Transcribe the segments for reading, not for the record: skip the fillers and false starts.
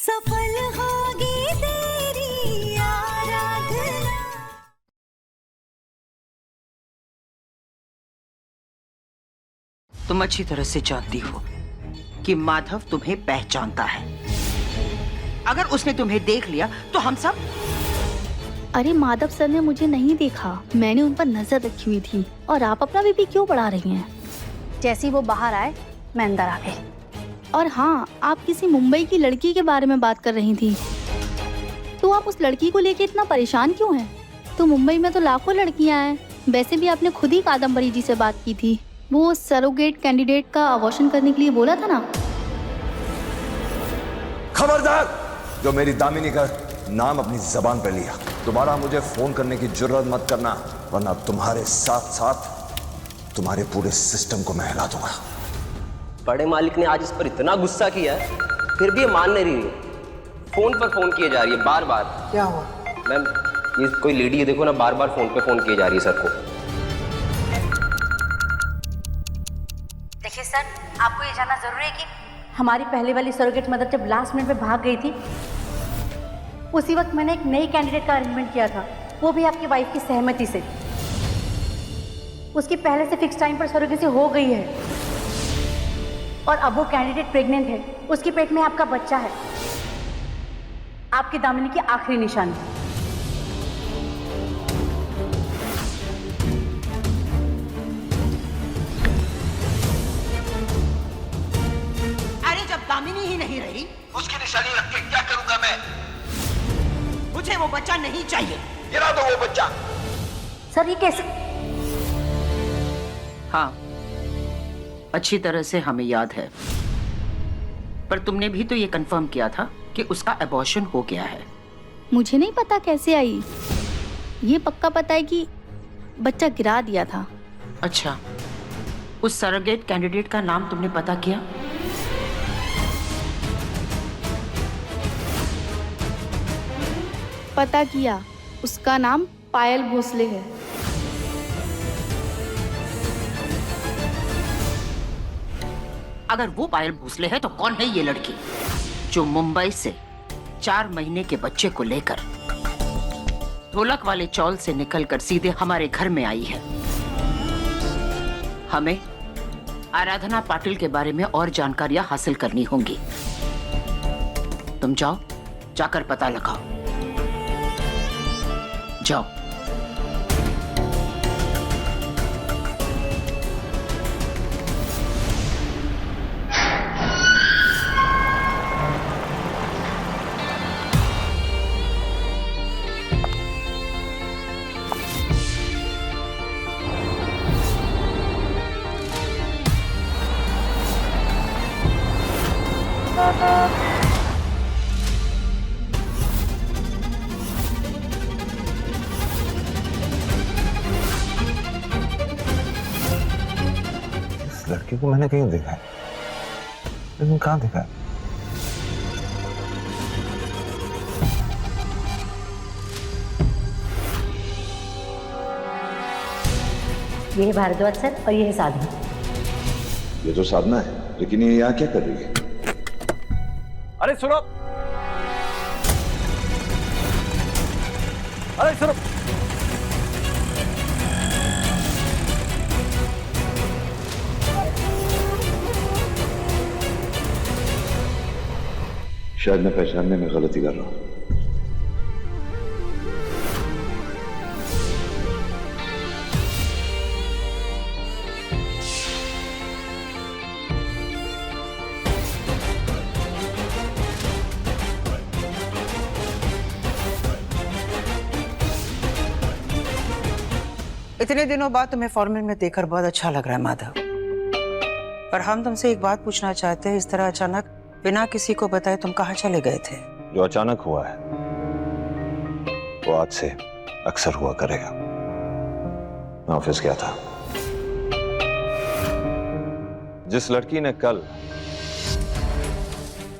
सफल होगी तेरी आराधना। तुम अच्छी तरह से जानती हो कि माधव तुम्हें पहचानता है। अगर उसने तुम्हें देख लिया तो हम सब। अरे माधव सर ने मुझे नहीं देखा, मैंने उन पर नजर रखी हुई थी। और आप अपना बीपी क्यों बढ़ा रही हैं? जैसे ही वो बाहर आए मैं अंदर आ गई। और हाँ, आप किसी मुंबई की लड़की के बारे में बात कर रही थी, तो आप उस लड़की को लेके इतना परेशान क्यों हैं? तो मुंबई में तो लाखों लड़कियां हैं। वैसे भी आपने खुद ही कादम्बरी जी से बात की थी, वो सरोगेट कैंडिडेट का अबॉर्शन करने के लिए बोला था ना। खबरदार, जो मेरी दामिनी का नाम अपनी जबान पर लिया, दोबारा मुझे फोन करने की जुर्रत मत करना, वरना तुम्हारे साथ साथ तुम्हारे पूरे सिस्टम को मैं हिला दूंगा। बड़े मालिक ने आज इस पर इतना गुस्सा किया है, फिर भी ये मान नहीं रही है। फोन पर फोन किए जा रही है बार बार। क्या हुआ? मैम, ये कोई लेडी है, देखो ना, बार बार फोन पे फोन किए जा रही है सर को। देखिए सर, आपको ये जानना जरूरी है कि हमारी पहले वाली सरोगेट मदर जब लास्ट मिनट में भाग गई थी, उसी वक्त मैंने एक नई कैंडिडेट का अरेंजमेंट किया था, वो भी आपकी वाइफ की सहमति से। उसकी पहले से फिक्स टाइम पर सरोगेसी हो गई है और अब वो कैंडिडेट प्रेग्नेंट है। उसके पेट में आपका बच्चा है, आपकी दामिनी की आखिरी निशानी। अरे जब दामिनी ही नहीं रही, उसकी निशानी रख के क्या करूंगा मैं? मुझे वो बच्चा नहीं चाहिए। गिरा दो वो बच्चा। सर ये कैसे? हाँ, अच्छी तरह से हमें याद है, पर तुमने भी तो ये कंफर्म किया था कि उसका अबॉर्शन हो गया है। मुझे नहीं पता कैसे आई, ये पक्का पता है कि बच्चा गिरा दिया था। अच्छा, उस सरोगेट कैंडिडेट का नाम तुमने पता किया? पता किया, उसका नाम पायल भोसले है। अगर वो पायल भोसले है तो कौन है ये लड़की जो मुंबई से 4 महीने के बच्चे को लेकर ढोलक वाले चौल से निकलकर सीधे हमारे घर में आई है? हमें आराधना पाटिल के बारे में और जानकारियां हासिल करनी होंगी। तुम जाओ, जाकर पता लगाओ। जाओ। लड़की को मैंने कहीं देखा है, लेकिन कहाँ देखा है? ये है भारद्वाज सर और ये है साधना। ये तो साधना है, लेकिन ये यहाँ क्या कर रही है? अरे सुनो, अरे सुनो। शायद मैं पहचानने में गलती कर रहा हूं। इतने दिनों बाद तुम्हें फॉर्मल में देखकर बहुत अच्छा लग रहा है माधव, पर हम तुमसे एक बात पूछना चाहते हैं। इस तरह अचानक बिना किसी को बताए तुम कहाँ चले गए थे? जो अचानक हुआ है वो आज से अक्सर हुआ करेगा। मैं ऑफिस गया था। जिस लड़की ने कल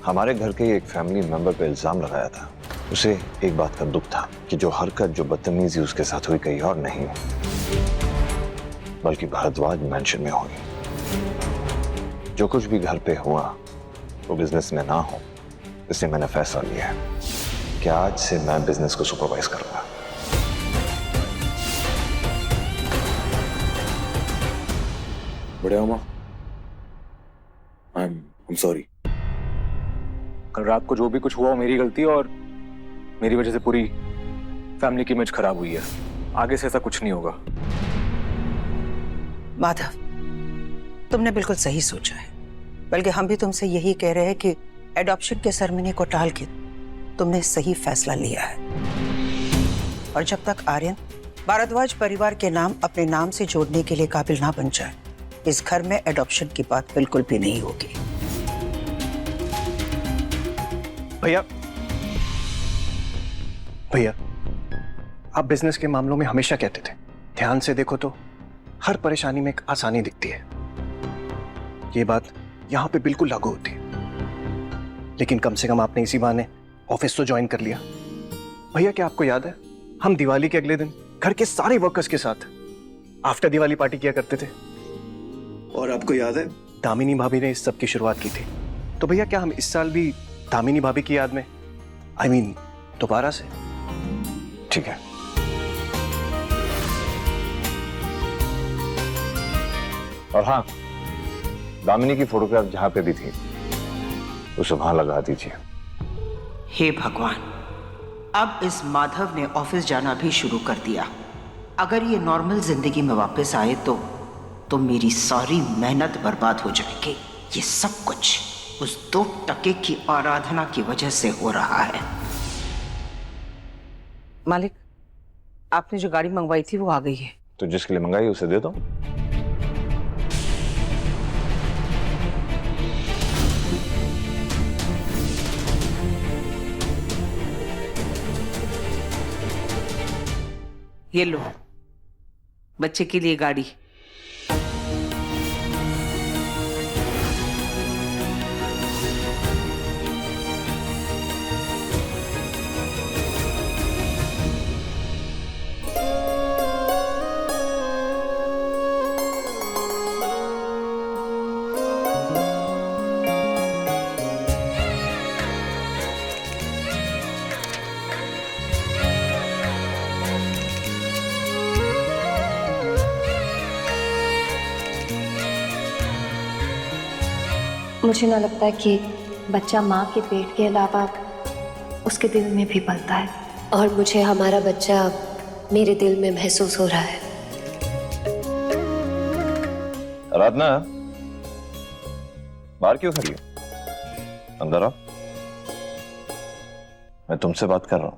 हमारे घर के एक फैमिली मेंबर पे इल्जाम लगाया था, उसे एक बात का दुख था कि जो हरकत, जो बदतमीजी उसके साथ हुई कहीं और नहीं बल्कि भारद्वाज मैंशन में हुई। जो कुछ भी घर पे हुआ वो बिजनेस में ना हो, इसलिए मैंने फैसला लिया है कि आज से मैं बिजनेस को सुपरवाइज करूंगा। बड़े मामा, I'm sorry। कल रात को जो भी कुछ हुआ वो मेरी गलती और मेरी वजह से पूरी फैमिली की इमेज खराब हुई है। आगे से ऐसा कुछ नहीं होगा। माधव, तुमने बिल्कुल सही सोचा है, बल्कि हम भी तुमसे यही कह रहे हैं कि एडॉप्शन के सेरेमनी को टाल के तुमने सही फैसला लिया है। और जब तक आर्यन भारद्वाज परिवार के नाम अपने नाम से जोड़ने के लिए काबिल ना बन जाए, इस घर में एडॉप्शन की बात बिल्कुल भी नहीं होगी। भैया, भैया, आप बिजनेस के मामलों में हमेशा कहते थे ध्यान से देखो तो हर परेशानी में एक आसानी दिखती है। ये बात यहां पे बिल्कुल लागू होती है। लेकिन कम से कम आपने इसी बहाने ऑफिस तो ज्वाइन कर लिया। भैया, क्या आपको याद है हम दिवाली के अगले दिन घर के सारे वर्कर्स के साथ आफ्टर दिवाली पार्टी किया करते थे? और आपको याद है दामिनी भाभी ने इस सब की शुरुआत की थी। तो भैया, क्या हम इस साल भी दामिनी भाभी की याद में दोबारा से? ठीक है। और हाँ, दामिनी की फोटोग्राफ जहां पे भी थी उसे वहां लगा दीजिए। हे भगवान, अब इस माधव ने ऑफिस जाना भी शुरू कर दिया। अगर ये नॉर्मल जिंदगी में वापस आए तो मेरी सारी मेहनत बर्बाद हो जाएगी। ये सब कुछ उस 2 टके की आराधना की वजह से हो रहा है। मालिक, आपने जो गाड़ी मंगवाई थी वो आ गई है। तो जिसके लिए मंगाई उसे दे दो। ये लो, बच्चे के लिए गाड़ी। मुझे ना लगता है कि बच्चा माँ के पेट के अलावा उसके दिल में भी पलता है, और मुझे हमारा बच्चा मेरे दिल में महसूस हो रहा है। आराधना, बाहर क्यों खड़ी हो? अंदर आओ, मैं तुमसे बात कर रहा हूं।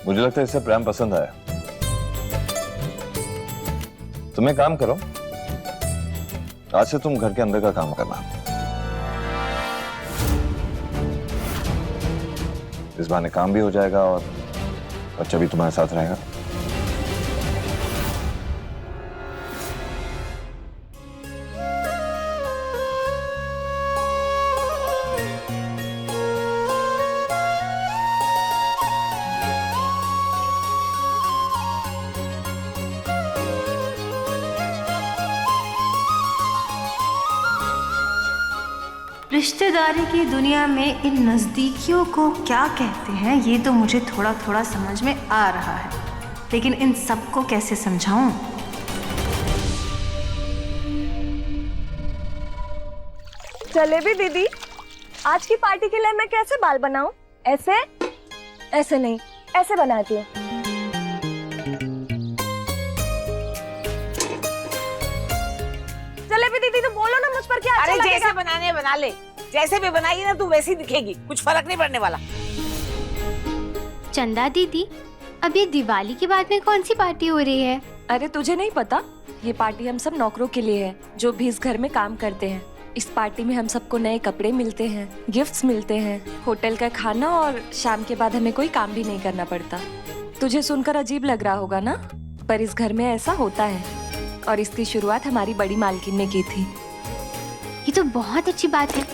मुझे लगता है इसे प्रेम पसंद आया। तुम एक काम करो, आज से तुम घर के अंदर का काम करना। इस बहाने काम भी हो जाएगा और बच्चा भी तुम्हारे साथ रहेगा। रिश्तेदारी की दुनिया में इन नज़दीकियों को क्या कहते हैं, ये तो मुझे थोड़ा थोड़ा समझ में आ रहा है, लेकिन इन सबको कैसे समझाऊं? जलेबी दीदी, आज की पार्टी के लिए मैं कैसे बाल बनाऊं? ऐसे? ऐसे नहीं, ऐसे बनाती हूँ। जलेबी दीदी तो बोलो ना, मुझ पर क्या अच्छा लगेगा? जैसे बनाने बना ले, जैसे भी बनाएगी ना तू वैसी दिखेगी, कुछ फर्क नहीं पड़ने वाला। चंदा दीदी, अब ये दिवाली के बाद में कौन सी पार्टी हो रही है? अरे तुझे नहीं पता? ये पार्टी हम सब नौकरों के लिए है, जो भी इस घर में काम करते हैं। इस पार्टी में हम सबको नए कपड़े मिलते हैं, गिफ्ट्स मिलते हैं, होटल का खाना, और शाम के बाद हमें कोई काम भी नहीं करना पड़ता। तुझे सुनकर अजीब लग रहा होगा ना, पर इस घर में ऐसा होता है, और इसकी शुरुआत हमारी बड़ी मालकिन ने की थी। ये तो बहुत अच्छी बात है।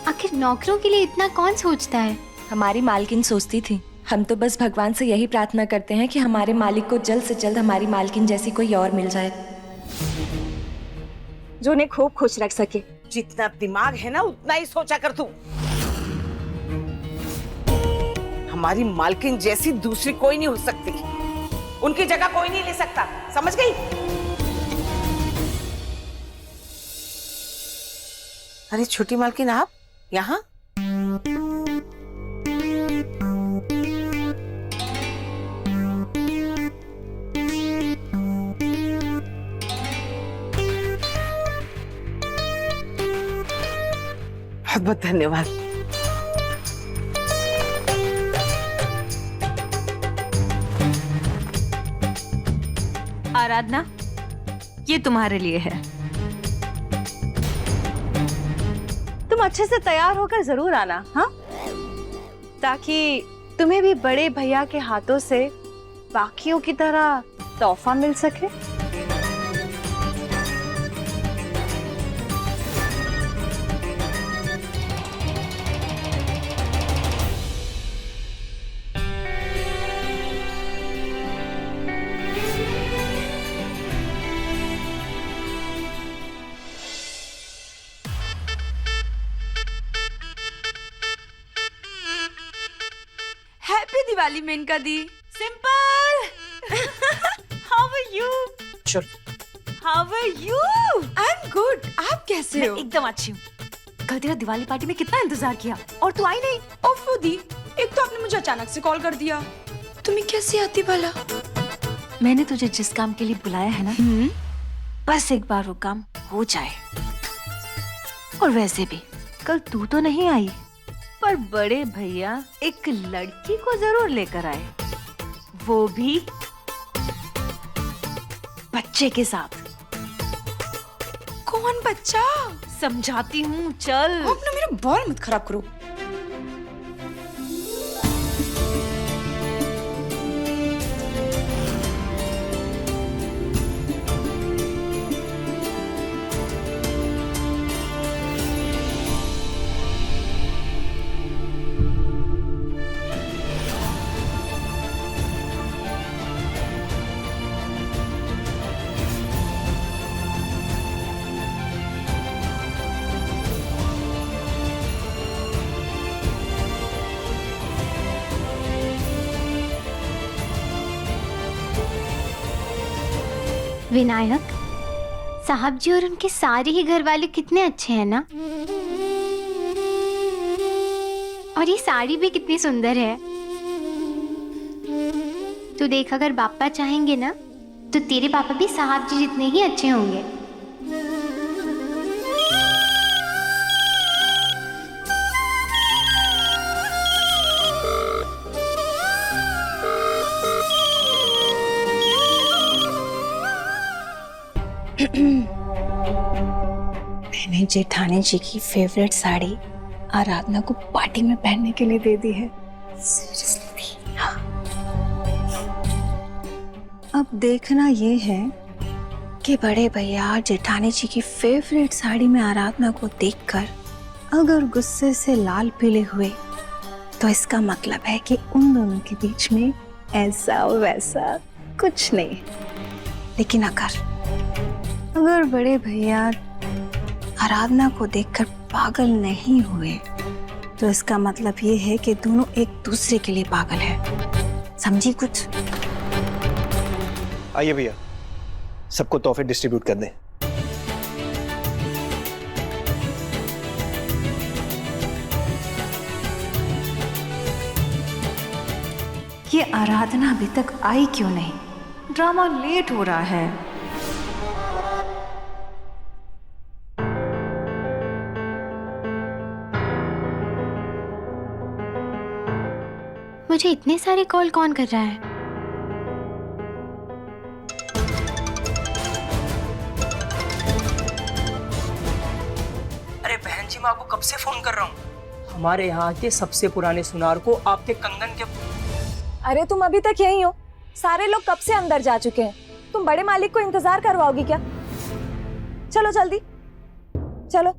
आखिर नौकरों के लिए इतना कौन सोचता है? हमारी मालकिन सोचती थी। हम तो बस भगवान से यही प्रार्थना करते हैं कि हमारे मालिक को जल्द से जल्द हमारी मालकिन जैसी कोई और मिल जाए, जो उन्हें खूब खुश रख सके। जितना दिमाग है ना उतना ही सोचा कर तू। हमारी मालकिन जैसी दूसरी कोई नहीं हो सकती, उनकी जगह कोई नहीं ले सकता, समझ गई? अरे छोटी मालकिन, आप यहाँ? बहुत बहुत धन्यवाद। आराधना, ये तुम्हारे लिए है। तुम अच्छे से तैयार होकर जरूर आना, हाँ? ताकि तुम्हें भी बड़े भैया के हाथों से बाकियों की तरह तोहफा मिल सके। Happy Diwali Menka di. Simple. How are you? How are you? I am good. आप कैसे हो? एकदम अच्छी हूँ। कल तेरा दिवाली पार्टी में कितना इंतजार किया और तू आई नहीं। ओफो दी, एक तो आपने मुझे अचानक से कॉल कर दिया। तुम्हें कैसे आती भला? मैंने तुझे जिस काम के लिए बुलाया है ना, बस एक बार वो काम हो जाए। और वैसे भी कल तू तो नहीं आई, पर बड़े भैया एक लड़की को जरूर लेकर आए, वो भी बच्चे के साथ। कौन बच्चा? समझाती हूँ, चल। आप ना मेरा बॉल मत खराब करो। विनायक साहब जी और उनके सारे ही घर वाले कितने अच्छे हैं ना। और ये साड़ी भी कितनी सुंदर है। तू देख, अगर पापा चाहेंगे ना तो तेरे पापा भी साहब जी जितने ही अच्छे होंगे। मैंने जेठानी जी की फेवरेट साड़ी आराधना को पार्टी में पहनने के लिए दे दी है। सीरियसली। हाँ। अब देखना ये है कि बड़े भैया जेठानी जी की फेवरेट साड़ी में आराधना को देखकर अगर गुस्से से लाल पीले हुए तो इसका मतलब है कि उन दोनों के बीच में ऐसा वैसा कुछ नहीं। लेकिन अगर बड़े भैया आराधना को देखकर पागल नहीं हुए तो इसका मतलब ये है कि दोनों एक दूसरे के लिए पागल है। समझी कुछ? आइए भैया, सबको तोहफे डिस्ट्रीब्यूट कर दें। ये आराधना अभी तक आई क्यों नहीं? ड्रामा लेट हो रहा है। मुझे इतने सारे कॉल कौन कर रहा है? अरे बहन जी, मैं आपको कब से फोन कर रहा हूँ। हमारे यहाँ के सबसे पुराने सुनार को आपके कंगन के। अरे तुम अभी तक यहीं हो? सारे लोग कब से अंदर जा चुके हैं। तुम बड़े मालिक को इंतजार करवाओगी क्या? चलो जल्दी चलो।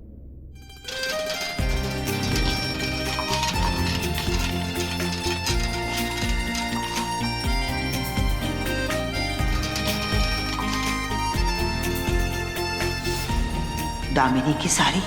दामिनी की साड़ी।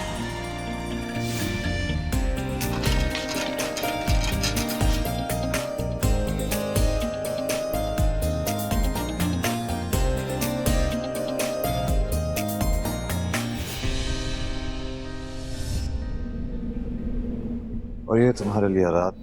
और ये तुम्हारे लिए रात।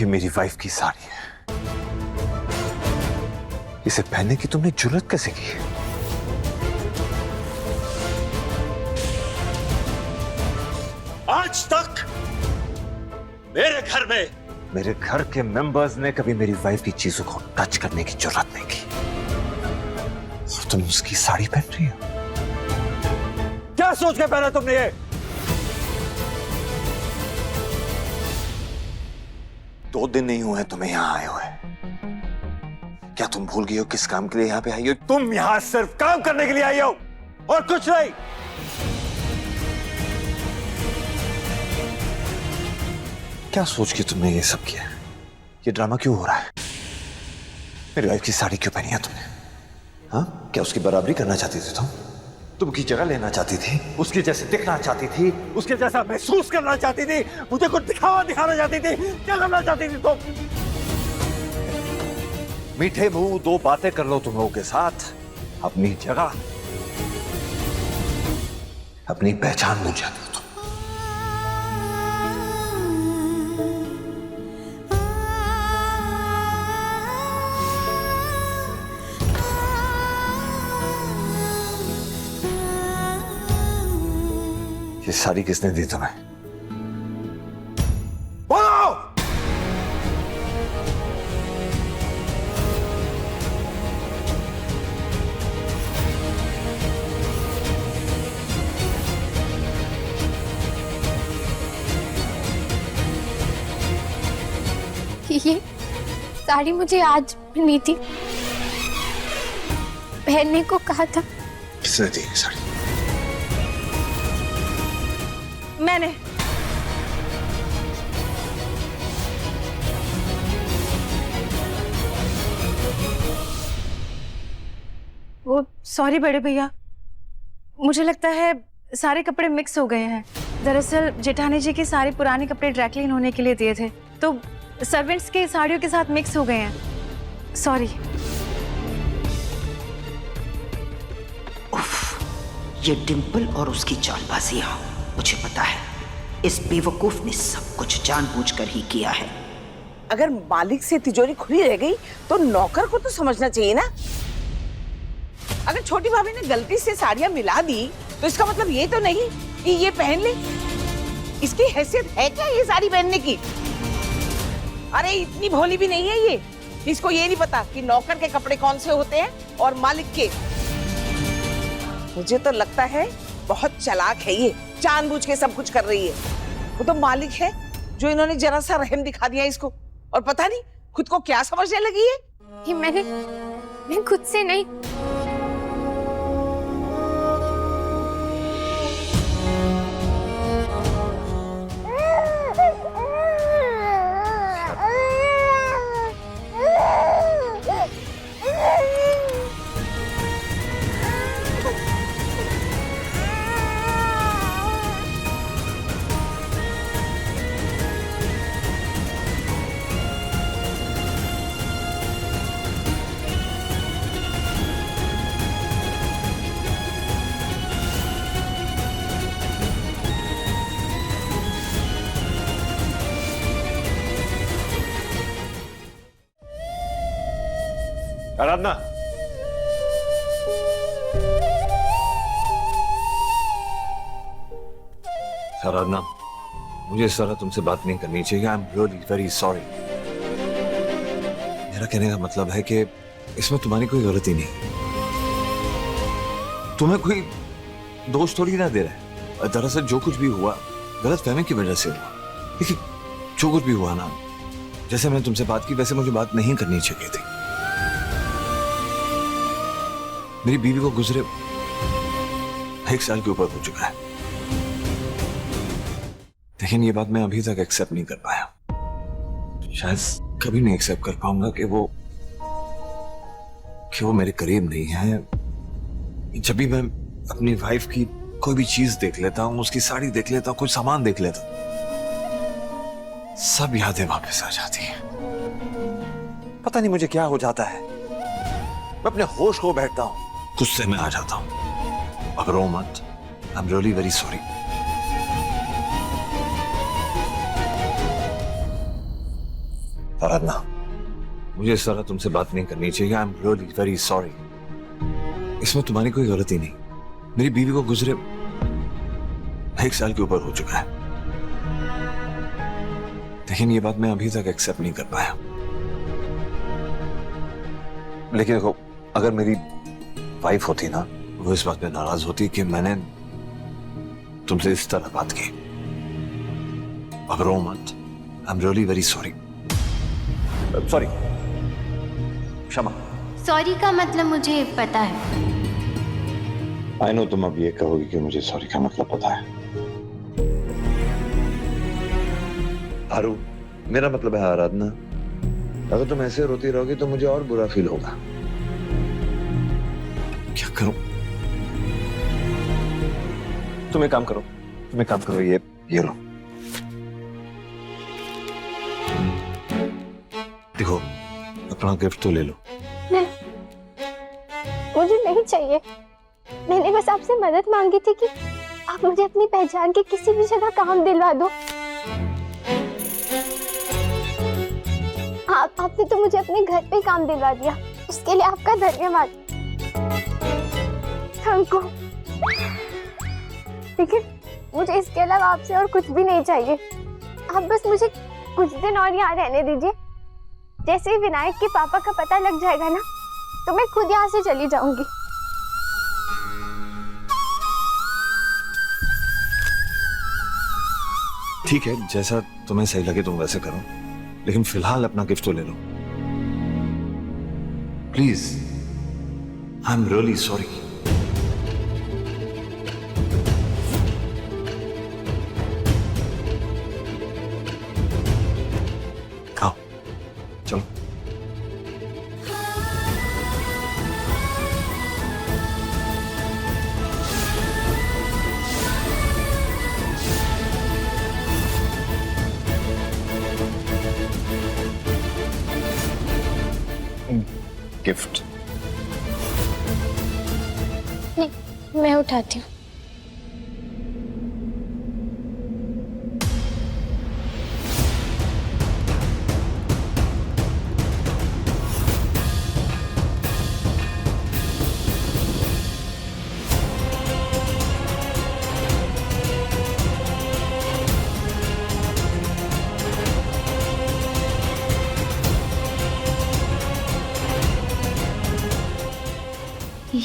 ये मेरी वाइफ की साड़ी है। इसे पहनने की तुमने जुर्रत कैसे की? आज तक मेरे घर के मेंबर्स ने कभी मेरी वाइफ की चीजों को टच करने की जुर्रत नहीं की। और तुम उसकी साड़ी पहन रही हो? क्या सोच के पहना तुमने ये? 2 दिन नहीं हुए तुम्हें यहां आए हुए। क्या तुम भूल गई हो किस काम के लिए यहां पे आई हो? तुम यहां सिर्फ काम करने के लिए आई हो और कुछ नहीं। क्या सोच के तुमने ये सब किया? ये ड्रामा क्यों हो रहा है? मेरी वाइफ की साड़ी क्यों पहनी है तुमने? हाँ, क्या उसकी बराबरी करना चाहती थी तुम? तुम की जगह लेना चाहती थी, उसके जैसे दिखना चाहती थी, उसके जैसा महसूस करना चाहती थी, मुझे कुछ दिखाना चाहती थी। क्या करना चाहती थी तुम? मीठे मुंह 2 बातें कर लो तुम लोगों के साथ, अपनी जगह, अपनी पहचान भूल जाती हो तुम। ये साड़ी किसने दी तुम्हें? बोलो! ये साड़ी मुझे आज नहीं थी, पहनने को कहा था। किसने दी ये साड़ी? मैंने। वो सॉरी बड़े भैया, मुझे लगता है सारे कपड़े मिक्स हो गए हैं। दरअसल जेठानी जी की सारी पुराने कपड़े ड्राई क्लीन होने के लिए दिए थे, तो सर्वेंट्स के साड़ियों के साथ मिक्स हो गए हैं। सॉरी। ये डिंपल और उसकी चालबाजियां, मुझे पता है इस बेवकूफ ने सब कुछ जानबूझकर ही किया है। अगर मालिक से तिजोरी खुली रह गई तो नौकर को तो समझना चाहिए ना। अगर छोटी भाभी ने गलती से साड़ियां मिला दी तो इसका मतलब ये तो नहीं कि ये पहन ले। इसकी हैसियत है क्या ये साड़ी पहनने की? अरे इतनी भोली भी नहीं है ये, इसको ये नहीं पता कि नौकर के कपड़े कौन से होते हैं और मालिक के। मुझे तो लगता है बहुत चालाक है ये, जानबूझ के सब कुछ कर रही है। वो तो मालिक है जो इन्होंने जरा सा रहम दिखा दिया इसको। और पता नहीं खुद को क्या समझने लगी है। ये मैं खुद से नहीं। आराधना, आराधना, मुझे इस तरह तुमसे बात नहीं करनी चाहिए। I am really very sorry. मेरा कहने का मतलब है कि इसमें तुम्हारी कोई गलती नहीं। तुम्हें कोई दोष थोड़ी ना दे रहा है। दरअसल जो कुछ भी हुआ गलत फहमी की वजह से हुआ। देखिए, जो कुछ भी हुआ ना, जैसे मैंने तुमसे बात की वैसे मुझे बात नहीं करनी चाहिए थी। मेरी बीवी को गुजरे 1 साल के ऊपर हो चुका है, लेकिन ये बात मैं अभी तक एक्सेप्ट नहीं कर पाया। शायद कभी नहीं एक्सेप्ट कर पाऊंगा कि वो मेरे करीब नहीं है। जब भी मैं अपनी वाइफ की कोई भी चीज देख लेता हूं, उसकी साड़ी देख लेता हूं, कोई सामान देख लेता हूं, सब यादें वापस आ जाती हैं। पता नहीं मुझे क्या हो जाता है, मैं अपने होश खो बैठता हूं, गुस्से में आ जाता हूं। अब रो मत, I am really very sorry. Aradhana, मुझे इस तरह तुमसे बात नहीं करनी चाहिए। I am really very sorry. इसमें तुम्हारी कोई गलती नहीं। मेरी बीवी को गुजरे 1 साल के ऊपर हो चुका है, लेकिन ये बात मैं अभी तक एक्सेप्ट नहीं कर पाया। लेकिन देखो, अगर मेरी वाइफ होती ना, वो इस बात पे नाराज होती कि मैंने तुमसे इस तरह बात की। अब रो मत, I am really very sorry. Sorry, क्षमा। सॉरी का मतलब मुझे पता है। आई नो तुम अब ये कहोगी कि मुझे सॉरी का मतलब पता है। आरू, मेरा मतलब है आराधना, अगर तुम ऐसे रोती रहोगी तो मुझे और बुरा फील होगा। क्या करूं? तुम एक काम करो, ये लो, देखो, अपना गिफ्ट तो ले लो। नहीं, मुझे नहीं चाहिए। मैंने बस आपसे मदद मांगी थी कि आप मुझे अपनी पहचान के किसी भी जगह काम दिलवा दो। आपने तो मुझे अपने घर पे काम दिलवा दिया, उसके लिए आपका धन्यवाद। Thank you. लेकिन मुझे इसके अलावा आपसे और कुछ भी नहीं चाहिए। आप बस मुझे कुछ दिन और यहाँ रहने दीजिए। जैसे ही विनायक के पापा का पता लग जाएगा ना, तो मैं खुद यहाँ से चली जाऊंगी। ठीक है, जैसा तुम्हें सही लगे तुम वैसे करो, लेकिन फिलहाल अपना गिफ्ट तो ले लो please. I am really sorry. खाओ, चलो। गिफ्ट मैं उठाती हूँ।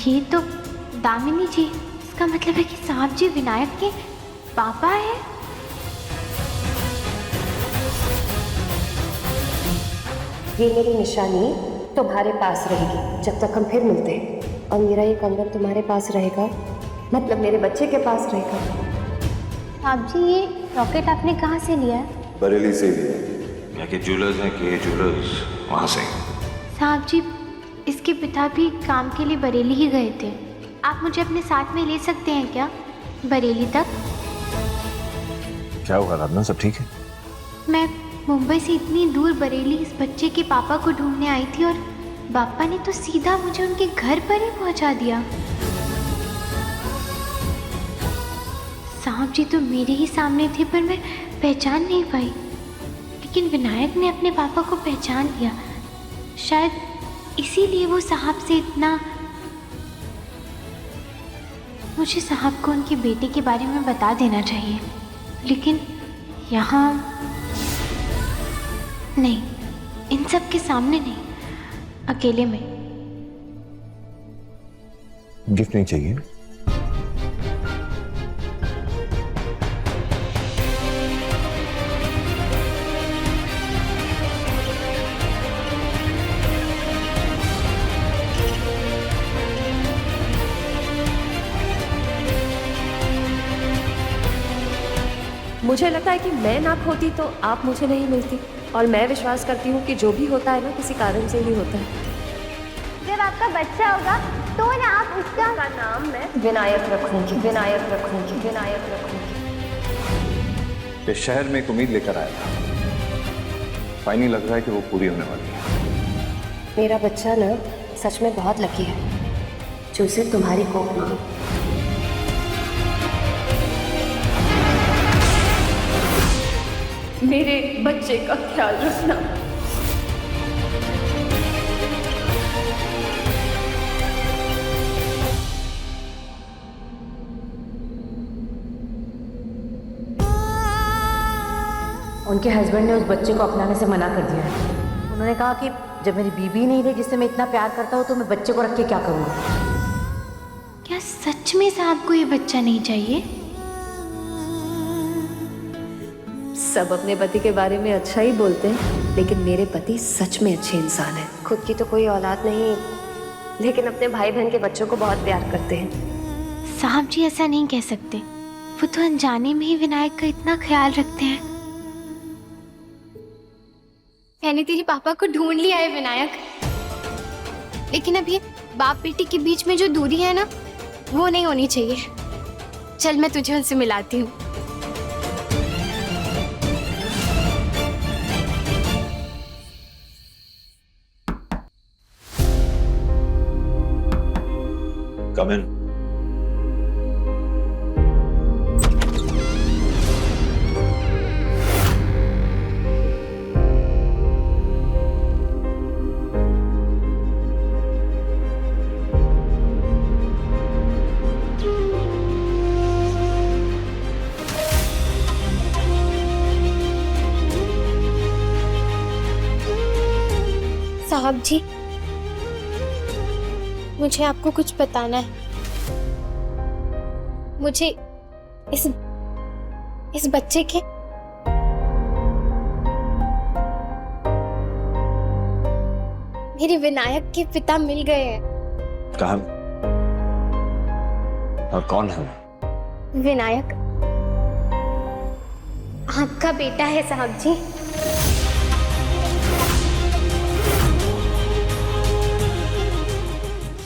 ये तो दामिनी जी, इसका मतलब है कि साहब जी विनायक के पापा है। ये मेरी निशानी तुम्हारे पास रहेगी जब तक हम फिर मिलते हैं, और मेरा ये कंगन तुम्हारे पास रहेगा, मतलब मेरे बच्चे के पास रहेगा। साहब जी, ये रॉकेट आपने कहाँ से लिया है? बरेली से लिया, यहाँ के ज्वेलर्स हैं, के ज्वेलर्स, वहाँ से। साहब जी, इसके पिता भी काम के लिए बरेली ही गए थे। आप मुझे अपने साथ में ले सकते हैं क्या बरेली तक? क्या हुआ राधना, सब ठीक है? मैं मुंबई से इतनी दूर बरेली इस बच्चे के पापा को ढूंढने आई थी और पापा ने तो सीधा मुझे उनके घर पर ही पहुंचा दिया। साहब जी तो मेरे ही सामने थे पर मैं पहचान नहीं पाई, लेकिन विनायक ने अपने पापा को पहचान लिया। शायद इसीलिए वो साहब से इतना। मुझे साहब को उनके बेटे के बारे में बता देना चाहिए, लेकिन यहाँ नहीं, इन सब के सामने नहीं, अकेले में। गिफ्ट नहीं चाहिए? मुझे लगता है कि मैं ना होती तो आप मुझे नहीं मिलती, और मैं विश्वास करती हूँ कि जो भी होता है ना किसी कारण से ही होता है। जब आपका बच्चा होगा तो ना आप उसका नाम मैं विनायक रखूंगी, विनायक रखूंगी, विनायक रखूंगी। इस शहर में एक उम्मीद लेकर आया था, फाइनली लग रहा है कि वो पूरी होने वाली है। मेरा बच्चा ना सच में बहुत लकी है जो उसे तुम्हारी कोख में। मेरे बच्चे का ख्याल रखना। उनके हस्बैंड ने उस बच्चे को अपनाने से मना कर दिया है। उन्होंने कहा कि जब मेरी बीबी ही नहीं रही जिससे मैं इतना प्यार करता हूँ तो मैं बच्चे को रख के क्या करूँगा। क्या सच में साहब को ये बच्चा नहीं चाहिए? सब अपने पति के बारे में अच्छा ही बोलते हैं, लेकिन मेरे पति सच में अच्छे इंसान हैं। खुद की तो कोई औलाद नहीं, लेकिन अपने भाई बहन के बच्चों को बहुत प्यार करते हैं। साहब जी ऐसा नहीं कह सकते, वो तो अनजाने में ही विनायक का इतना ख्याल रखते हैं। मैंने तेरे पापा को ढूंढ लिया है विनायक, लेकिन अब ये बाप बेटी के बीच में जो दूरी है ना, वो नहीं होनी चाहिए। चल मैं तुझे उनसे मिलाती हूँ। Come in. साहब जी, मुझे आपको कुछ बताना है। मुझे इस बच्चे के मेरे विनायक के पिता मिल गए हैं। कहाँ और कौन है? विनायक आपका बेटा है साहब जी।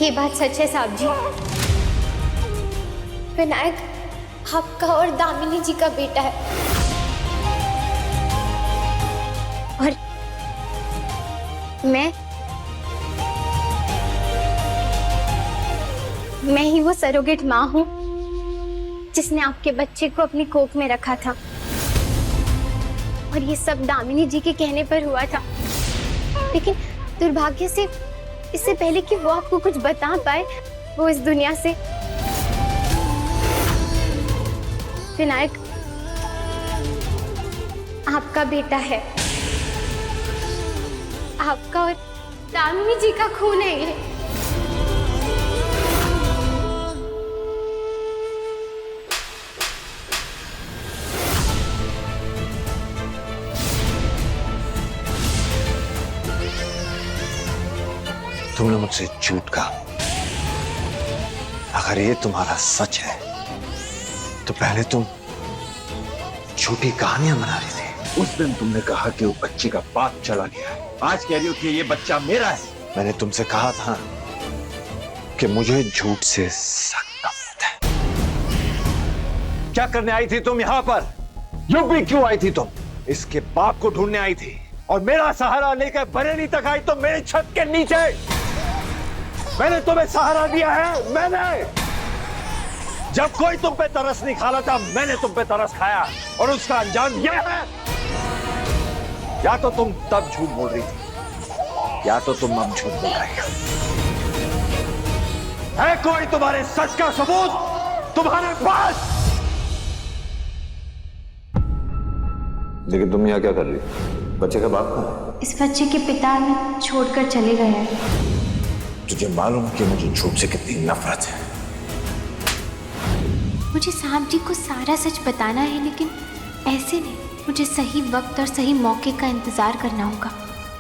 ये बात सच है साहब जी। विनायक आपका और दामिनी जी का बेटा है, और मैं ही वो सरोगेट माँ हूँ जिसने आपके बच्चे को अपनी कोख में रखा था, और ये सब दामिनी जी के कहने पर हुआ था। लेकिन दुर्भाग्य से इससे पहले कि वो आपको कुछ बता पाए, वो इस दुनिया से। विनायक आपका बेटा है, आपका और दामिनी जी का खून है ये। तुमने मुझसे झूठ कहा। अगर ये तुम्हारा सच है तो पहले तुम झूठी कहानियां बना रही थी। उस दिन तुमने कहा कि वो बच्चे का बाप चला गया, आज कह रही हो कि ये बच्चा मेरा है। मैंने तुमसे कहा था कि मुझे झूठ से सख्त नफरत है। क्या करने आई थी तुम यहाँ पर? यूपी क्यों आई थी तुम? इसके बाप को ढूंढने आई थी और मेरा सहारा लेकर बरेली तक आई तो मेरी छत के नीचे। मैंने तुम्हें सहारा दिया है। मैंने जब कोई तुम पे तरस नहीं खा रहा था, मैंने तुम पे तरस खाया और उसका अंजाम यह है। या तो तुम तब झूठ बोल रही थी या तो तुम अब झूठ बोल रही हो। है कोई तुम्हारे सच का सबूत तुम्हारे पास? लेकिन तुम यहाँ क्या कर रही हो? बच्चे का बाप कहाँ है? इस बच्चे के पिता हमें छोड़कर चले गए हैं। तुझे मालूम है कि मुझे झूठ से कितनी नफरत है। मुझे साहब जी को सारा सच बताना है, लेकिन ऐसे नहीं। मुझे सही वक्त और सही मौके का इंतजार करना होगा,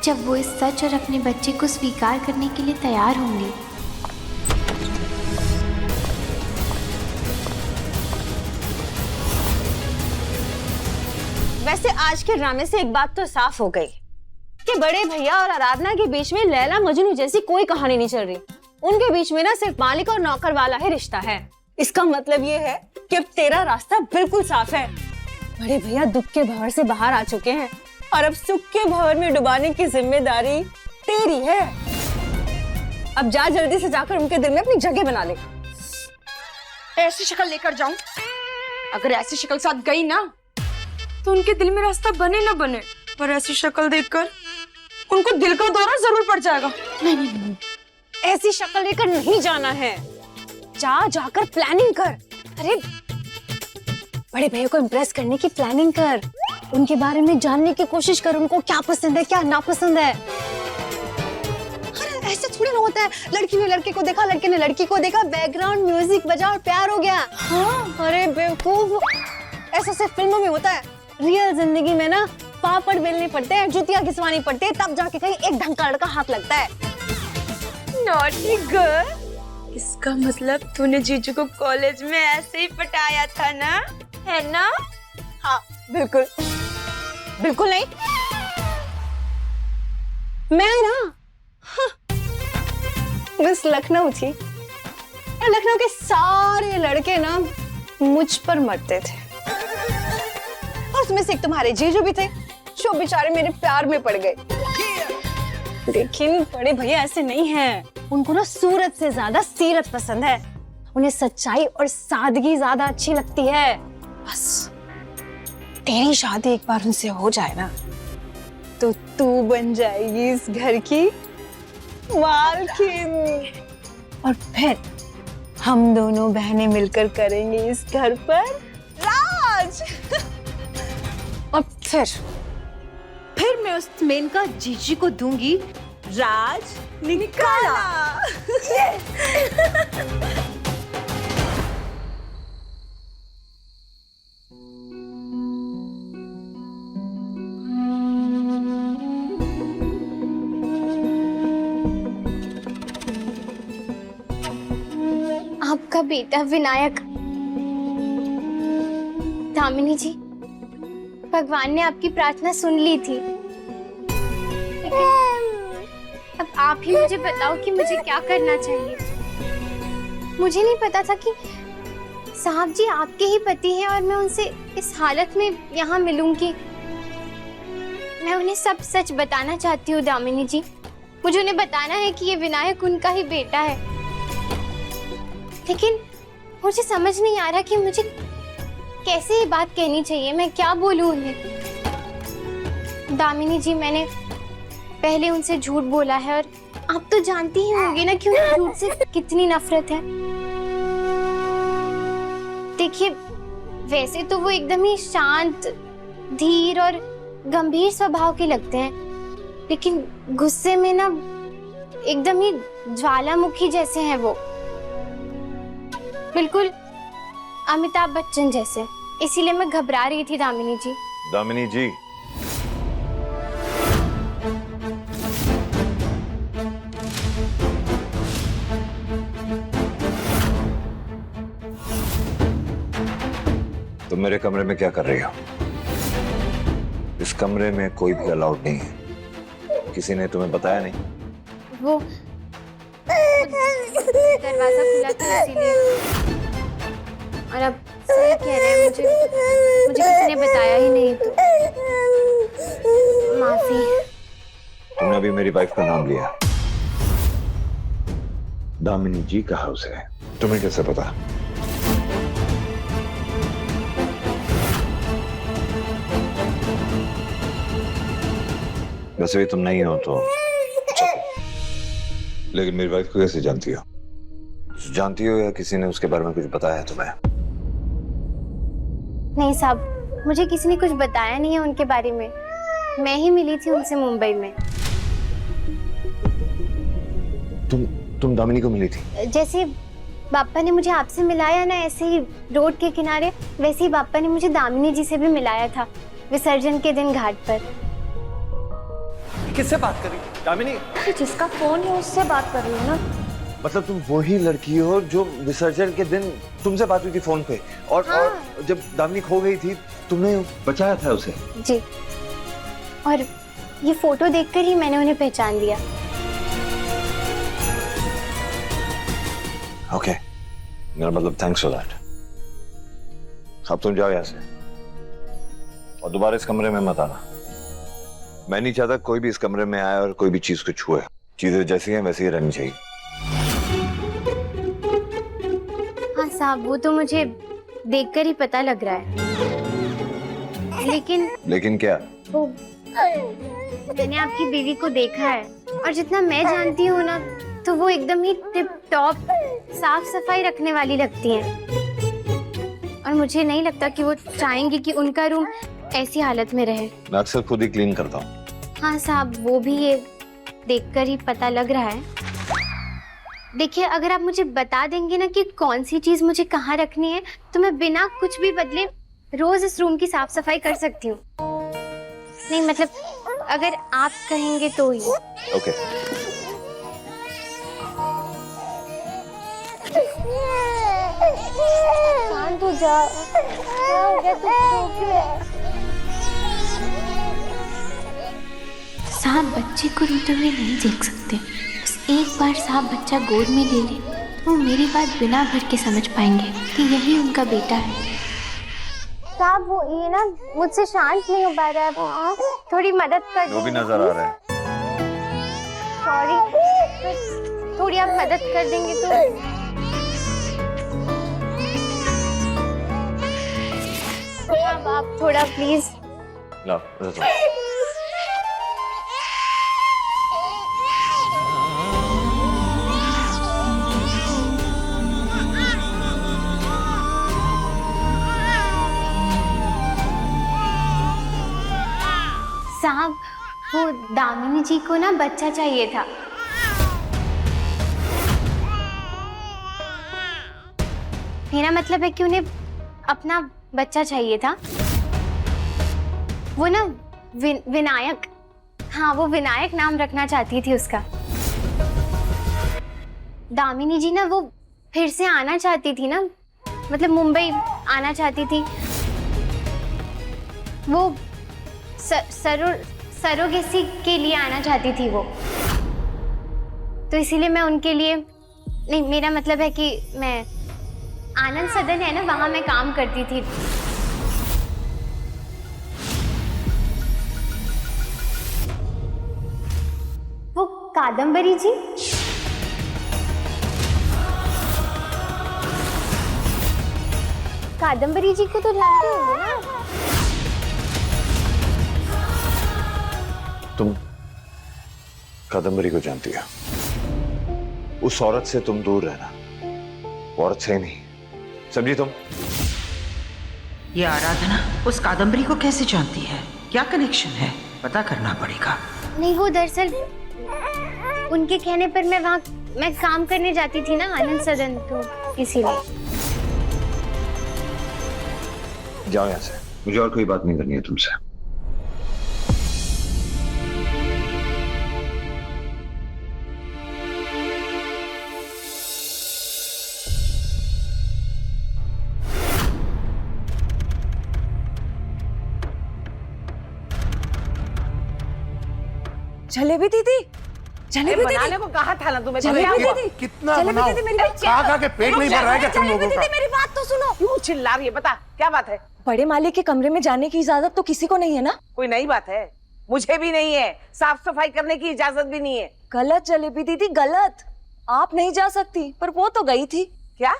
जब वो इस सच और अपने बच्चे को स्वीकार करने के लिए तैयार होंगे। वैसे आज के ड्रामे से एक बात तो साफ हो गई कि बड़े भैया और आराधना के बीच में लैला मजनू जैसी कोई कहानी नहीं चल रही। उनके बीच में ना सिर्फ मालिक और नौकर वाला ही रिश्ता है। इसका मतलब ये है कि अब तेरा रास्ता बिल्कुल साफ है। बड़े भैया दुख के भंवर से बाहर आ चुके हैं और अब सुख के भंवर में डुबाने की जिम्मेदारी तेरी है। अब जा जल्दी से जाकर उनके दिल में अपनी जगह बना ले। ऐसी शक्ल लेकर जाऊं? अगर ऐसी शक्ल साथ गई ना तो उनके दिल में रास्ता बने ना बने, पर ऐसी शक्ल देखकर उनको दिल का दौरा जरूर पड़ जाएगा। नहीं नहीं नहीं, ऐसी शक्ल लेकर नहीं जाना है। जाकर प्लानिंग कर। अरे बड़े भैया को इम्प्रेस करने की प्लानिंग कर, उनके बारे में जानने की कोशिश कर, उनको क्या पसंद है क्या नापसंद है। अरे ऐसे थोड़ी ना होता है, लड़की ने लड़के को देखा, लड़के ने लड़की को देखा, बैकग्राउंड म्यूजिक बजा और प्यार हो गया। हाँ, अरे बेवकूफ, ऐसा सिर्फ फिल्मों में होता है। रियल जिंदगी में ना पापड़ बेलने पड़ते हैं, जुतियां घिसवानी पड़ती है, तब जाके कहीं एक ढंग का लड़का हाथ लगता है। नॉटी गर्ल, इसका मतलब तूने जीजू को कॉलेज में ऐसे ही पटाया था ना, है ना? हाँ बिल्कुल। बिल्कुल नहीं, मैं ना बस लखनऊ थी, लखनऊ के सारे लड़के ना मुझ पर मरते थे और उसमें से एक तुम्हारे जीजू भी थे जो बेचारे मेरे प्यार में पड़ गए। लेकिन बड़े भैया ऐसे नहीं हैं, उनको ना सूरत से ज्यादा सीरत पसंद है। उन्हें सच्चाई और सादगी ज्यादा अच्छी लगती है। बस तेरी शादी एक बार उनसे हो जाए ना तो तू बन जाएगी इस घर की मालकिन, और फिर हम दोनों बहनें मिलकर करेंगे इस घर पर राज। और फिर मैं उस मेनका जीजी को दूंगी राज निकाला। आपका बेटा विनायक। दामिनी जी, भगवान ने आपकी प्रार्थना सुन ली थी, अब आप ही मुझे बताओ कि मुझे क्या करना चाहिए। मुझे नहीं पता था कि साहब जी आपके ही पति हैं और मैं उनसे इस हालत में यहाँ मिलूंगी। मैं उन्हें सब सच बताना चाहती हूँ दामिनी जी। मुझे उन्हें बताना है कि ये विनायक उनका ही बेटा है, लेकिन मुझे समझ नहीं आ रहा कि मुझे कैसे ये बात कहनी चाहिए। मैं क्या बोलूं उन्हें। दामिनी जी, मैंने पहले उनसे झूठ बोला है और आप तो जानती ही होंगी ना कि उन्हें झूठ से कितनी नफरत है। देखिए, वैसे तो वो एकदम ही शांत, धीर और गंभीर स्वभाव के लगते हैं, लेकिन गुस्से में ना एकदम ही ज्वालामुखी जैसे हैं वो, बिल्कुल अमिताभ बच्चन जैसे। इसीलिए मैं घबरा रही थी दामिनी जी। दामिनी जी, तुम मेरे कमरे में क्या कर रही हो? इस कमरे में कोई भी अलाउड नहीं है। किसी ने तुम्हें बताया नहीं? वो दरवाजा खुला था इसीलिए। और अब सही कह रहे हैं, मुझे किसी ने बताया ही नहीं, तो माफी। तुमने अभी मेरी वाइफ का नाम लिया। दामिनी जी का हाउस है, तुम्हें कैसे पता? वैसे भी तुम नहीं हो तो, लेकिन मेरी वाइफ को कैसे जानती हो? जानती हो या किसी ने उसके बारे में कुछ बताया है तुम्हें? नहीं साहब, मुझे किसी ने कुछ बताया नहीं है उनके बारे में। मैं ही मिली थी उनसे मुंबई में। तुम दामिनी को मिली थी? जैसे बापा ने मुझे आपसे मिलाया ना, ऐसे ही रोड के किनारे, वैसे ही बापा ने मुझे दामिनी जी से भी मिलाया था विसर्जन के दिन घाट पर। किससे बात कर रही? दामिनी? जिसका फोन है उससे बात कर रही हूँ ना। मतलब तुम वही लड़की हो जो विसर्जन के दिन तुमसे बात हुई थी फोन पे, और, हाँ। और जब दामिनी खो गई थी तुमने बचाया था उसे? जी, और ये फोटो देखकर ही मैंने उन्हें पहचान लिया। ओके, मेरा मतलब थैंक्स फॉर दैट। अब तुम जाओ यहाँ से और दोबारा इस कमरे में मत आना। मैं नहीं चाहता कोई भी इस कमरे में आए और कोई भी चीज को छुए। चीजें जैसी हैं वैसी ही रहनी चाहिए। हाँ साहब, वो तो मुझे देखकर ही पता लग रहा है, लेकिन क्या? वो मैंने आपकी बीवी को देखा है, और जितना मैं जानती हूँ ना, तो वो एकदम ही टिप टॉप साफ सफाई रखने वाली लगती हैं। और मुझे नहीं लगता कि वो चाहेंगी कि उनका रूम ऐसी हालत में रहे। मैं अक्सर खुद ही क्लीन करता हूँ। हाँ साहब, वो भी ये देखकर ही पता लग रहा है। देखिए, अगर आप मुझे बता देंगे ना कि कौन सी चीज मुझे कहाँ रखनी है, तो मैं बिना कुछ भी बदले रोज इस रूम की साफ सफाई कर सकती हूँ। नहीं मतलब, अगर आप कहेंगे तो ही। ओके। शांत हो जा। क्या हो गया? तू रो क्यों रहा है? सांप बच्चे को रोते हुए नहीं देख सकते। बस एक बार सांप बच्चा गोद में ले ले तो मेरी बात बिना भर के समझ पाएंगे कि यही उनका बेटा है। साहब, वो ये ना मुझसे शांत नहीं हो पा रहा है, थोड़ी मदद कर दो। वो भी नजर आ रहा है। सॉरी, थोड़ी आप मदद कर देंगे तो। आप थोड़ा प्लीज। लो, साहब, वो दामिनी जी को ना बच्चा चाहिए था। मेरा मतलब है कि उन्हें अपना बच्चा चाहिए था। वो ना विनायक, हाँ वो विनायक नाम रखना चाहती थी उसका। दामिनी जी ना वो फिर से आना चाहती थी ना, मतलब मुंबई आना चाहती थी। वो सरोगेसी के लिए आना चाहती थी वो, तो इसीलिए मैं उनके लिए नहीं, मेरा मतलब है कि मैं आनंद सदन है ना, वहां मैं काम करती थी। वो कादम्बरी जी, कादम्बरी जी को तो जानते होंगे ना? तुम कादम्बरी को जानती हो? उस औरत से तुम दूर रहना, औरत से नहीं, समझी तुम? ये आराधना उस कादम्बरी को कैसे जानती है? क्या कनेक्शन है? पता करना पड़ेगा। नहीं, वो दरअसल उनके कहने पर मैं काम करने जाती थी ना आनंद सदन, तो इसीलिए। जाओ यहाँ से, मुझे और कोई बात नहीं करनी है तुमसे। जलेबी दीदी, जलेबी बनाने दीदी को कहा था ना तुम्हें? जलेबी दीदी, कितना जलेबी बनाओ? दीदी मेरी बात खा के पेट नहीं भर रहा है क्या तुम लोगों का? मेरी बात तो सुनो। क्यों चिल्ला रही है? बता क्या बात है? बड़े मालिक के कमरे में जाने की इजाजत तो किसी को नहीं है ना? कोई नई बात है? मुझे भी नहीं है, साफ सफाई करने की इजाजत भी नहीं है। गलत जलेबी दीदी, गलत। आप नहीं जा सकती, पर वो तो गई थी। क्या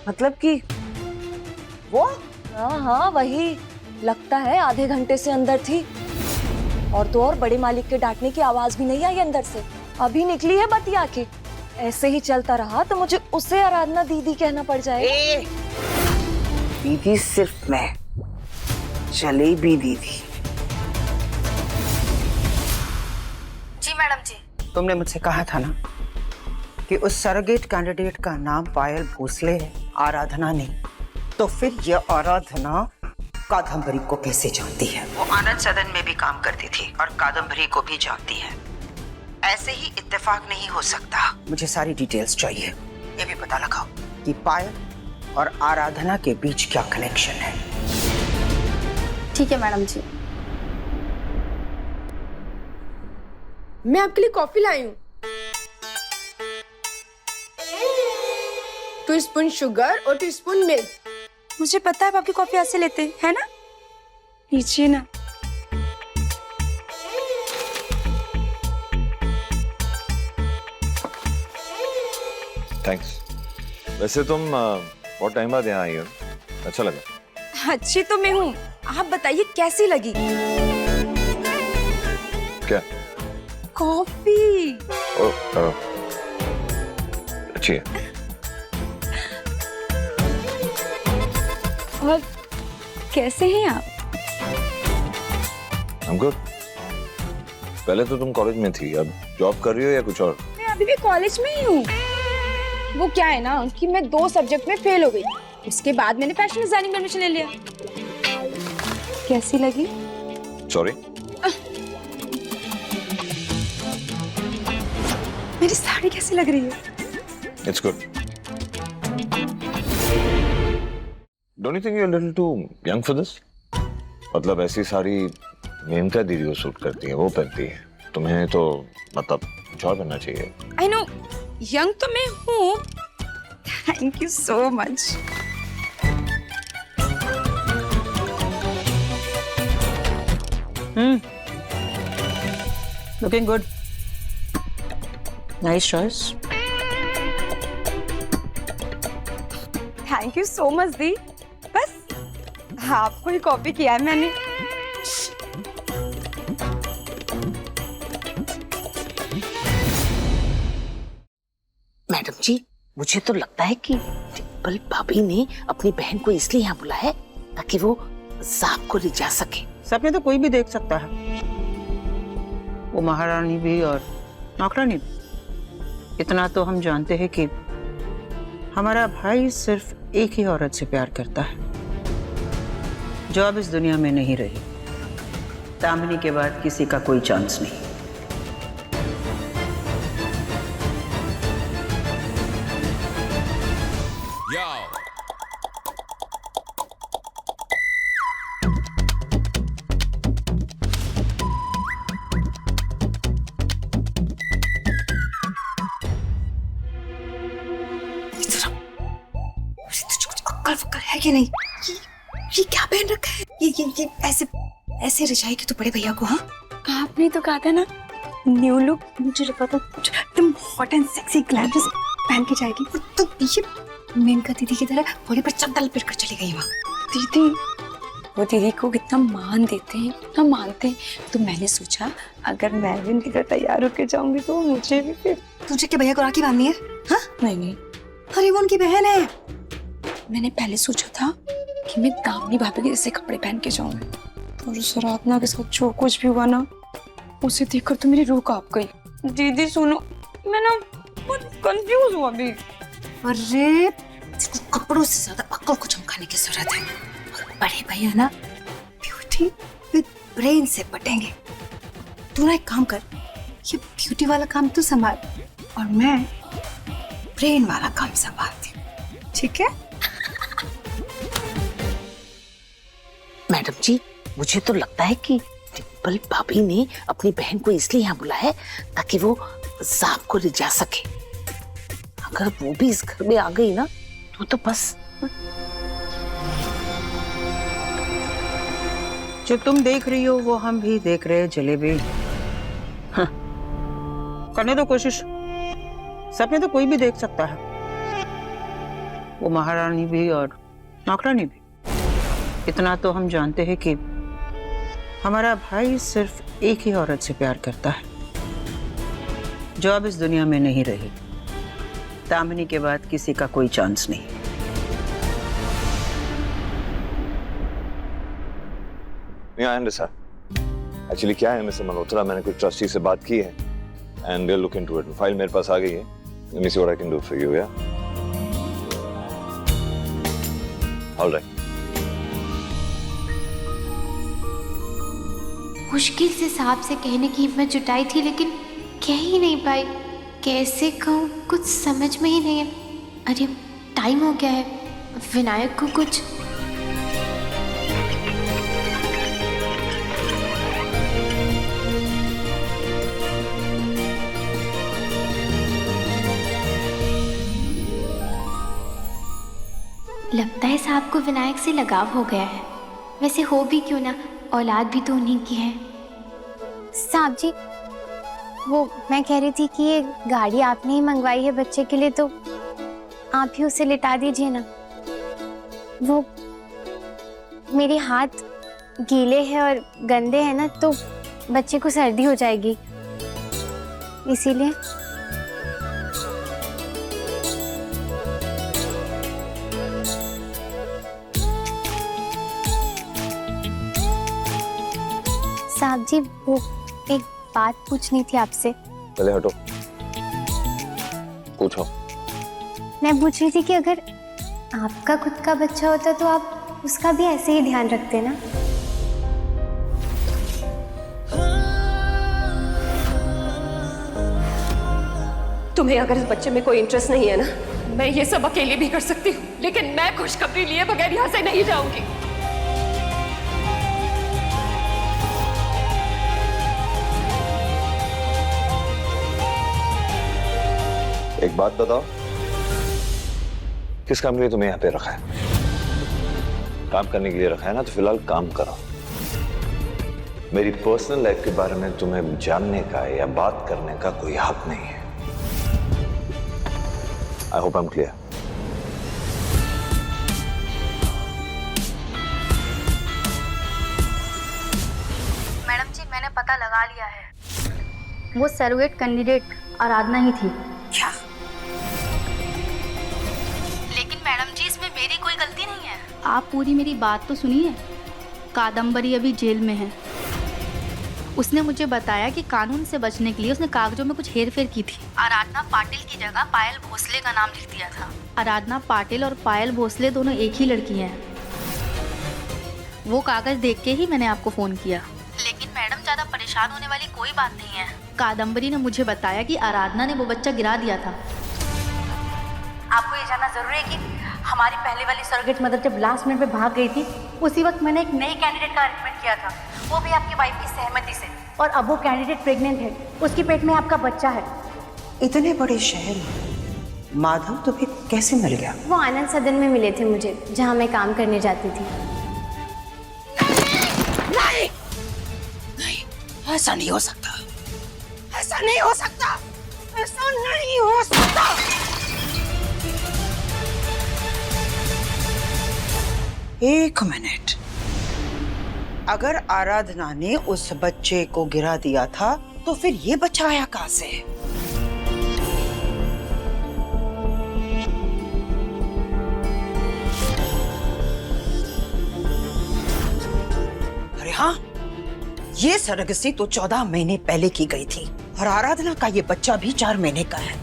मतलब कि वो? हाँ हाँ वही, लगता है आधे घंटे से अंदर थी। और तो और बड़े मालिक के डांटने की आवाज भी नहीं आई अंदर से, अभी निकली है बतिया के। ऐसे ही चलता रहा तो मुझे उसे आराधना दीदी कहना पड़ जाएगा। दीदी सिर्फ मैं, जलेबी दीदी। जी मैडम जी। तुमने मुझसे कहा था ना कि उस सरोगेट कैंडिडेट का नाम पायल भोसले है, आराधना नहीं। तो फिर ये आराधना कादम्बरी को कैसे जानती है? वो आनंद सदन में भी काम करती थी और कादम्बरी को भी जानती है। ऐसे ही इत्तेफाक नहीं हो सकता। मुझे सारी डिटेल्स चाहिए। ये भी पता लगाओ कि पायल और आराधना के बीच क्या कनेक्शन है। ठीक है मैडम जी। मैं आपके लिए कॉफी लाई हूँ। 2 स्पून शुगर और 2 स्पून मिल्क। मुझे पता है आप आपकी कॉफी ऐसे लेते हैं ना? लीजिए ना। थैंक्स। वैसे तुम बहुत टाइम बाद यहाँ आई हो, अच्छा लगा। अच्छी तो मैं हूँ, आप बताइए कैसी लगी? क्या? कॉफी। अच्छी है। और कैसे हैं आप? I'm good. पहले तो तुम कॉलेज में थी, अब जॉब कर रही हो या कुछ और? मैं अभी भी कॉलेज में ही हूँ। वो क्या है ना कि मैं 2 सब्जेक्ट में फेल हो गई, उसके बाद मैंने फैशन डिजाइनिंग में एडमिशन ले लिया। कैसी लगी? सॉरी। मेरी साड़ी कैसी लग रही है? It's good. Don't you think you're a little too young for this? मतलब ऐसी साड़ी मेनका दीदी को सूट करती है, वो पहनती है। तुम्हें तो मतलब कुछ और पहनना चाहिए। I know, यंग तो मैं हूँ। Thank you so much. Looking good. Nice choice. Thank you so much दी। बस आपको ही कॉपी किया है मैंने। मैडम जी, मुझे तो लगता है कि डिम्पल भाभी ने अपनी बहन को इसलिए यहाँ बुलाया है ताकि वो सांप को ले जा सके। सपने तो कोई भी देख सकता है, वो महारानी भी और नौकरानी भी। इतना तो हम जानते हैं कि हमारा भाई सिर्फ एक ही औरत से प्यार करता है जो अब इस दुनिया में नहीं रही। दामिनी के बाद किसी का कोई चांस नहीं। अक्ल है कि नहीं? ये क्या पहन रखा है? ये ऐसे रजाई के तो बड़े भैया को। हाँ आपने तो कहा था ना न्यू लुक, मुझे लगा था तुम हॉट एंड सेक्सी ग्लैमरस पहन के जाएगी। तो ये मेनका दीदी की तरह घोड़े पर चप्पल लपेट कर चली गई वहाँ। दीदी वो दीदी को कितना मान देते हैं, कितना मानते हैं। तो मैंने सोचा अगर मैं भी उनकी तरह तैयार होकर जाऊंगी तो मुझे भी फिर। तुझे क्या भैया को राखी बांधनी है? हाँ? नहीं। अरे वो उनकी बहन है। मैंने पहले सोचा था कि मैं दामिनी भाभी के जैसे कपड़े पहन के जाऊंगी, और उस आराधना के साथ जो कुछ भी हुआ ना, उसे देखकर तो मेरी रूह कांप गई। दीदी सुनो, मैं ना बहुत कंफ्यूज हूँ अभी। अरे कपड़ों से ज्यादा अक्ल को चमकाने की जरूरत है। और बड़े भैया ना ब्यूटी विद ब्रेन से पटेंगे। तू ना एक काम कर, ये ब्यूटी वाला काम तू संभाल और मैं ब्रेन वाला काम संभालती हूँ, ठीक है? मैडम जी, मुझे तो लगता है कि डिम्पल भाभी ने अपनी बहन को इसलिए यहाँ बुलाया है ताकि वो सांप को ले जा सके। अगर वो भी इस घर में आ गई ना तो बस। जो तुम देख रही हो वो हम भी देख रहे हैं जलेबी। हाँ। करने दो कोशिश, सपने तो कोई भी देख सकता है, वो महारानी भी और नौकरानी भी। इतना तो हम जानते हैं कि हमारा भाई सिर्फ एक ही औरत से प्यार करता है जो अब इस दुनिया में नहीं रही। दामिनी के बाद किसी का कोई चांस नहीं। एक्चुअली क्या है मिस्टर मल्होत्रा, मैंने कुछ ट्रस्टी से बात की है and they look into it. File मेरे पास आ गई है। Let me see what I can do for you. या ऑलराइट। मुश्किल से साहब से कहने की हिम्मत जुटाई थी, लेकिन कह ही नहीं पाई। कैसे कहूँ, कुछ समझ में ही नहीं है। अरे टाइम हो गया है, विनायक को कुछ लगता है साहब को विनायक से लगाव हो गया है। वैसे हो भी क्यों ना, औलाद भी तो उन्हीं की है। साहब जी, वो मैं कह रही थी कि ये गाड़ी आपने ही मंगवाई है बच्चे के लिए, तो आप ही उसे लिटा दीजिए ना। वो मेरे हाथ गीले हैं और गंदे हैं ना, तो बच्चे को सर्दी हो जाएगी, इसीलिए। साहब जी, वो एक बात पूछनी थी आपसे। चले हटो, पूछो। मैं पूछ रही थी कि अगर आपका खुद का बच्चा होता तो आप उसका भी ऐसे ही ध्यान रखते ना। तुम्हें अगर इस बच्चे में कोई इंटरेस्ट नहीं है ना, मैं ये सब अकेले भी कर सकती हूँ, लेकिन मैं खुशखबरी लिए बगैर यहाँ से नहीं जाऊंगी। एक बात बताओ, किस काम के लिए तुम्हें यहाँ पे रखा है? काम करने के लिए रखा है ना, तो फिलहाल काम करो। मेरी पर्सनल लाइफ के बारे में तुम्हें जानने का या बात करने का कोई हक नहीं है। I hope I am clear. Madam ji, मैंने पता लगा लिया है, वो सरोगेट कैंडिडेट आराधना ही थी। क्या? लेकिन मैडम जी, इसमें मेरी कोई गलती नहीं है। आप पूरी मेरी बात तो सुनिए। कादम्बरी अभी जेल में है। उसने मुझे बताया कि कानून से बचने के लिए उसने कागजों में कुछ हेरफेर की थी। आराधना पाटिल की जगह पायल भोसले का नाम लिख दिया था। आराधना पाटिल और पायल भोसले दोनों एक ही लड़की हैं। वो कागज देख के ही मैंने आपको फोन किया। लेकिन मैडम, ज्यादा परेशान होने वाली कोई बात नहीं है। कादम्बरी ने मुझे बताया कि आराधना ने वो बच्चा गिरा दिया था। आपको ये जानना जरूरी है कि हमारी पहले वाली सरोगेट मदर जब लास्ट मिनट में भाग गई थी, उसी वक्त मैंने एक नई कैंडिडेट का अरेंजमेंट किया था, वो भी आपकी वाइफ की सहमति से। और अब वो कैंडिडेट प्रेग्नेंट है, उसकी पेट में आपका बच्चा है। इतने बड़े शहर में माधव तुम्हें कैसे मिल गया? वो आनंद सदन में मिले थे मुझे, जहाँ मैं काम करने जाती थी। नहीं, नहीं, ऐसा नहीं हो सकता, ऐसा नहीं हो सकता, ऐसा नहीं हो सकता। एक मिनट, अगर आराधना ने उस बच्चे को गिरा दिया था तो फिर ये बच्चा आया कहां से? अरे हाँ, ये सरगसी तो 14 महीने पहले की गई थी और आराधना का ये बच्चा भी 4 महीने का है।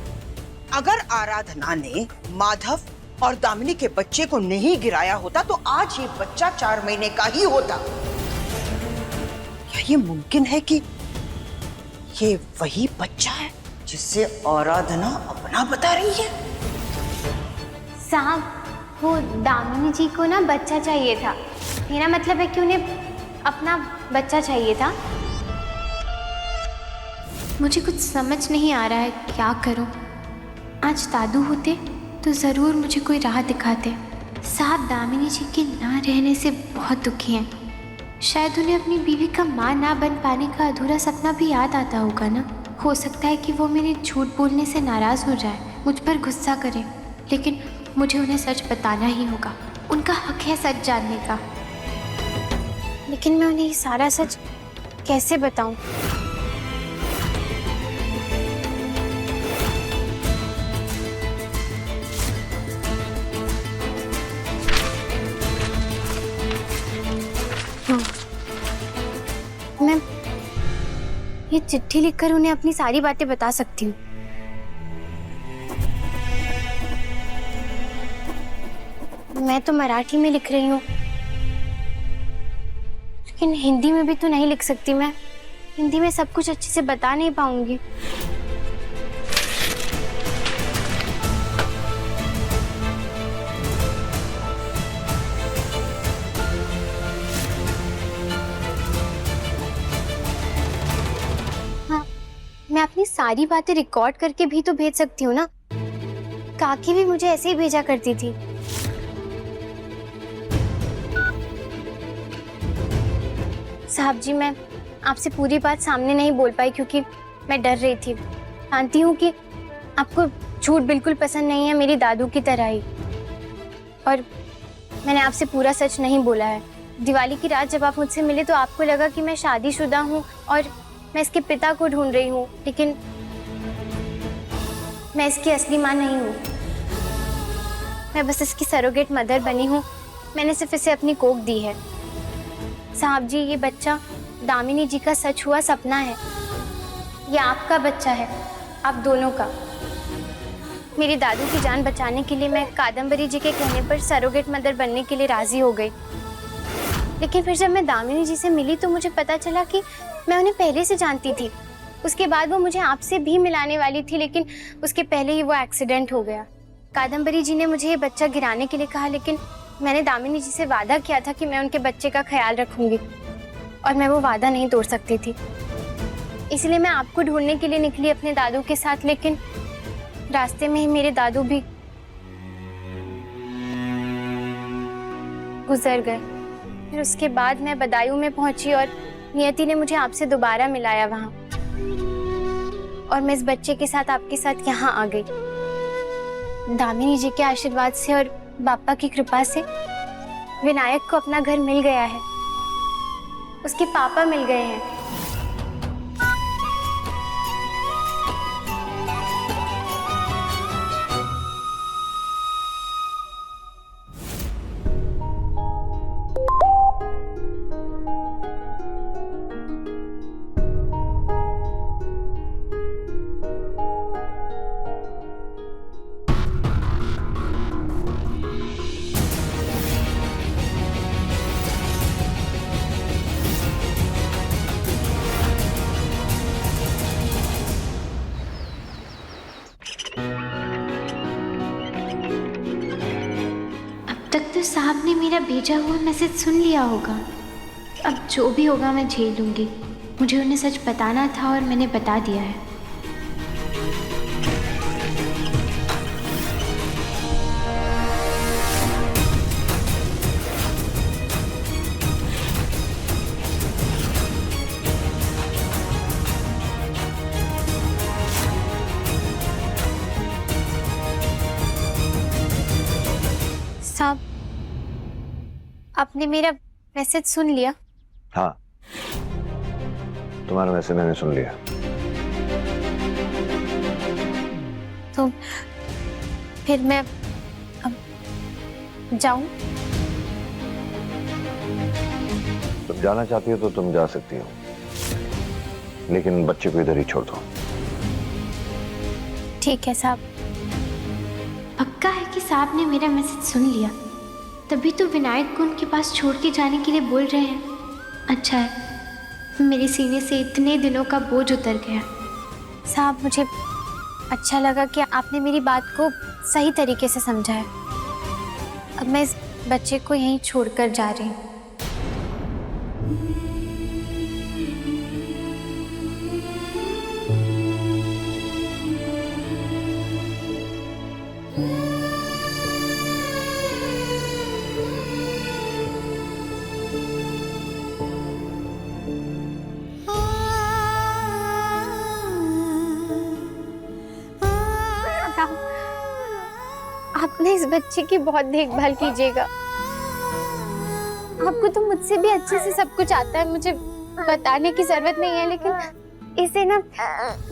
अगर आराधना ने माधव और दामिनी के बच्चे को नहीं गिराया होता तो आज ये बच्चा 4 महीने का ही होता। क्या ये मुमकिन है कि ये वही बच्चा है जिससे आराधना अपना बता रही है? साहब, वो दामिनी जी को ना बच्चा चाहिए था। मेरा मतलब है कि उन्हें अपना बच्चा चाहिए था। मुझे कुछ समझ नहीं आ रहा है क्या करूं। आज दादू होते तो ज़रूर मुझे कोई राह दिखाते। साहब दामिनी जी के ना रहने से बहुत दुखी हैं। शायद उन्हें अपनी बीवी का माँ ना बन पाने का अधूरा सपना भी याद आता होगा ना। हो सकता है कि वो मेरे झूठ बोलने से नाराज़ हो जाए, मुझ पर गुस्सा करे, लेकिन मुझे उन्हें सच बताना ही होगा। उनका हक है सच जानने का। लेकिन मैं उन्हें ये सारा सच कैसे बताऊं? मैं ये चिट्ठी लिखकर उन्हें अपनी सारी बातें बता सकती हूँ। मैं तो मराठी में लिख रही हूँ, लेकिन हिंदी में भी तो नहीं लिख सकती। मैं हिंदी में सब कुछ अच्छे से बता नहीं पाऊंगी। हाँ, मैं अपनी सारी बातें रिकॉर्ड करके भी तो भेज सकती हूँ ना। काकी भी मुझे ऐसे ही भेजा करती थी। साहब जी, मैं आपसे पूरी बात सामने नहीं बोल पाई क्योंकि मैं डर रही थी। जानती हूँ कि आपको झूठ बिल्कुल पसंद नहीं है, मेरी दादू की तरह ही। और मैंने आपसे पूरा सच नहीं बोला है। दिवाली की रात जब आप मुझसे मिले तो आपको लगा कि मैं शादीशुदा हूँ और मैं इसके पिता को ढूंढ रही हूँ, लेकिन मैं इसकी असली माँ नहीं हूँ। मैं बस इसकी सरोगेट मदर बनी हूँ। मैंने सिर्फ इसे अपनी कोख दी है। साहब जी, ये बच्चा दामिनी जी का सच हुआ सपना है। ये आपका बच्चा है, आप दोनों का। मेरी दादू की जान बचाने के लिए मैं कादम्बरी जी के कहने पर सरोगेट मदर बनने के लिए राजी हो गई। लेकिन फिर जब मैं दामिनी जी से मिली तो मुझे पता चला कि मैं उन्हें पहले से जानती थी। उसके बाद वो मुझे आपसे भी मिलाने वाली थी, लेकिन उसके पहले ही वो एक्सीडेंट हो गया। कादम्बरी जी ने मुझे ये बच्चा गिराने के लिए कहा, लेकिन मैंने दामिनी जी से वादा किया था कि मैं उनके बच्चे का ख्याल रखूंगी और मैं वो वादा नहीं तोड़ सकती थी। इसलिए मैं आपको ढूंढने के लिए निकली अपने दादू के साथ, लेकिन रास्ते में ही मेरे दादू भी गुजर गए। फिर उसके बाद मैं बदायूं में पहुंची और नियति ने मुझे आपसे दोबारा मिलाया वहां, और मैं इस बच्चे के साथ आपके साथ यहाँ आ गई। दामिनी जी के आशीर्वाद से और बापा की कृपा से विनायक को अपना घर मिल गया है। उसके पापा मिल गए हैं। साहब ने मेरा भेजा हुआ मैसेज सुन लिया होगा। अब जो भी होगा मैं झेल लूंगी। मुझे उन्हें सच बताना था और मैंने बता दिया है। साहब, आपने मेरा मैसेज सुन लिया? हाँ, तुम्हारा मैसेज मैंने सुन लिया। तो फिर मैं अब जाऊं? तुम जाना चाहती हो तो तुम जा सकती हो, लेकिन बच्चे को इधर ही छोड़ दो। ठीक है साहब। पक्का है कि साहब ने मेरा मैसेज सुन लिया, तभी तो विनायक को उनके पास छोड़ के जाने के लिए बोल रहे हैं। अच्छा है, मेरे सीने से इतने दिनों का बोझ उतर गया। साहब, मुझे अच्छा लगा कि आपने मेरी बात को सही तरीके से समझा है। अब मैं इस बच्चे को यहीं छोड़कर जा रही हूँ। आपने इस बच्चे की बहुत देखभाल कीजिएगा। आपको तो मुझसे भी अच्छे से सब कुछ आता है, मुझे बताने की जरूरत नहीं है, लेकिन इसे ना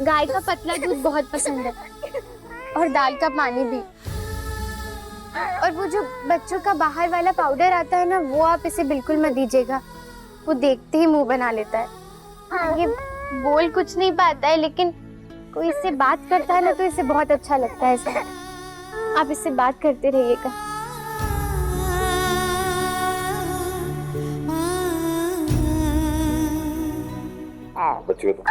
गाय का पतला दूध बहुत पसंद है और दाल का पानी भी। और वो जो बच्चों का बाहर वाला पाउडर आता है ना, वो आप इसे बिल्कुल मत दीजिएगा, वो देखते ही मुंह बना लेता है। ये बोल कुछ नहीं पाता है, लेकिन कोई इससे बात करता है ना तो इसे बहुत अच्छा लगता है। इसे आप इससे बात करते रहिएगा। बच्चे को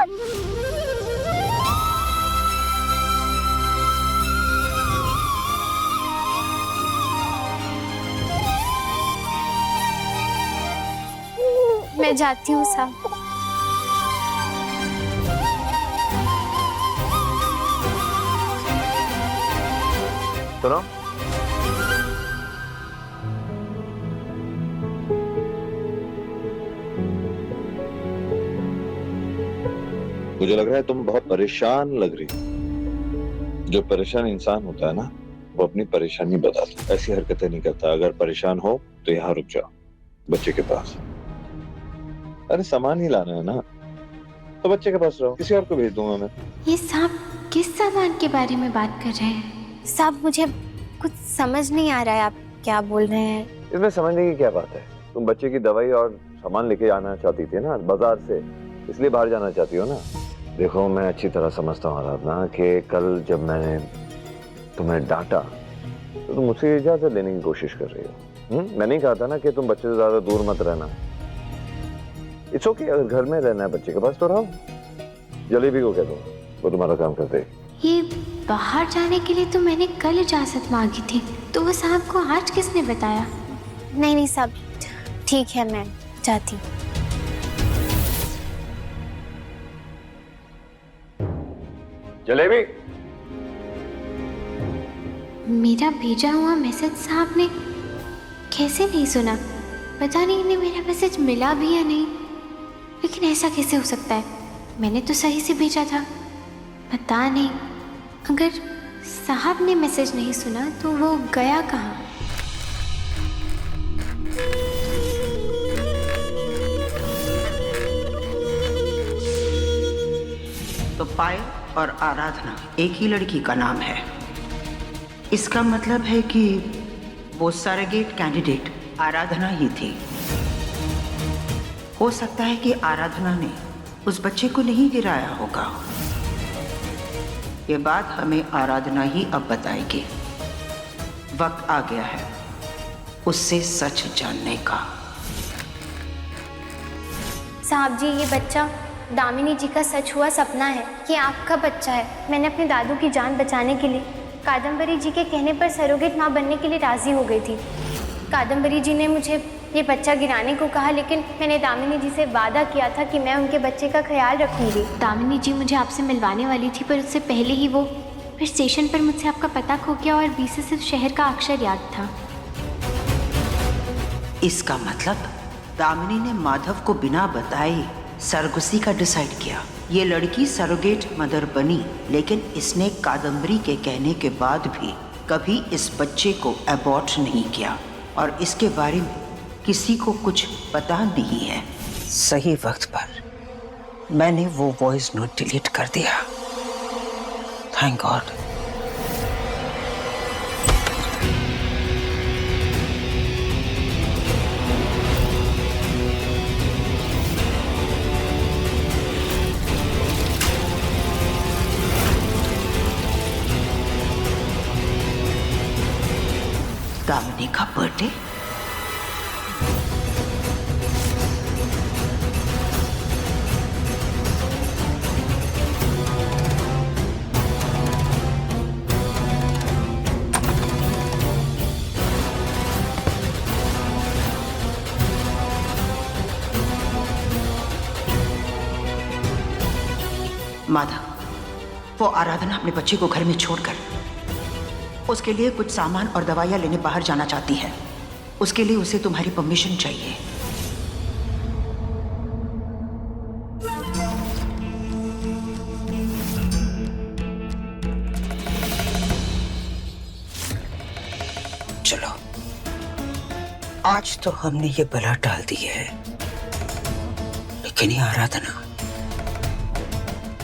मैं जाती हूँ साहब। सुनो, मुझे लग रहा है तुम बहुत परेशान लग रही हो। जो परेशान इंसान होता है ना, वो अपनी परेशानी बताता है, ऐसी हरकतें नहीं करता। अगर परेशान हो तो यहाँ रुक जाओ, बच्चे के पास। अरे सामान ही लाना है ना, तो बच्चे के पास रहो, किसी और को भेज दूंगा मैं। ये साहब किस सामान के बारे में बात कर रहे हैं? साहब मुझे कुछ समझ नहीं आ रहा है, आप क्या बोल रहे हैं? इसमें समझने की क्या बात है? तुम बच्चे की दवाई और सामान लेके आना चाहती थी ना बाजार से, इसलिए बाहर जाना चाहती हो ना। देखो, मैं अच्छी तरह समझता हूँ आराधना कि कल जब मैंने तुम्हें डांटा तो तुम मुझसे इजाजत लेने की कोशिश कर रही हो। मैंने ही कहा था ना कि तुम बच्चे से ज्यादा दूर मत रहना। इट्स ओके, अगर घर में रहना है बच्चे के पास तो रहो। जलेबी को कह दो, वो तुम्हारा काम कर दे। ये बाहर जाने के लिए तो मैंने कल इजाजत मांगी थी, तो वो साहब को आज किसने बताया? नहीं साहब, ठीक है, मैं जाती हूँ। जलेबी, मेरा भेजा हुआ मैसेज साहब ने कैसे नहीं सुना? पता नहीं इन्हें मेरा मैसेज मिला भी या नहीं, लेकिन ऐसा कैसे हो सकता है? मैंने तो सही से भेजा था। पता नहीं, अगर साहब ने मैसेज नहीं सुना तो वो गया कहाँ? तो पायल और आराधना एक ही लड़की का नाम है। इसका मतलब है कि वो सरोगेट कैंडिडेट आराधना ही थी। हो सकता है कि आराधना ने उस बच्चे को नहीं गिराया होगा। ये बात हमें आराधना ही अब बताएगी। वक्त आ गया है उससे सच जानने का। साहब जी, ये बच्चा दामिनी जी का सच हुआ सपना है। ये आपका बच्चा है। मैंने अपने दादू की जान बचाने के लिए कादम्बरी जी के कहने पर सरोगेट माँ बनने के लिए राजी हो गई थी। कादम्बरी जी ने मुझे ये बच्चा गिराने को कहा, लेकिन मैंने दामिनी जी से वादा किया था कि मैं उनके बच्चे का ख्याल रखूंगी। दामिनी जी मुझे आपसे मिलवाने वाली थी, पर उससे पहले ही वो फिर स्टेशन पर मुझसे आपका पता खो गया और बी से सिर्फ शहर का अक्षर याद था। इसका मतलब दामिनी ने माधव को बिना बताए सरगुसी का डिसाइड किया। ये लड़की सरोगेट मदर बनी, लेकिन इसने कादम्बरी के कहने के बाद भी कभी इस बच्चे को अबॉर्ट नहीं किया और इसके बारे में किसी को कुछ पता नहीं है। सही वक्त पर मैंने वो वॉइस नोट डिलीट कर दिया। Thank God. दामिनी का बर्थडे? माधव, वो आराधना अपने बच्चे को घर में छोड़कर उसके लिए कुछ सामान और दवाइयां लेने बाहर जाना चाहती है। उसके लिए उसे तुम्हारी परमिशन चाहिए। चलो, आज तो हमने ये बला टाल दी है, लेकिन ये आराधना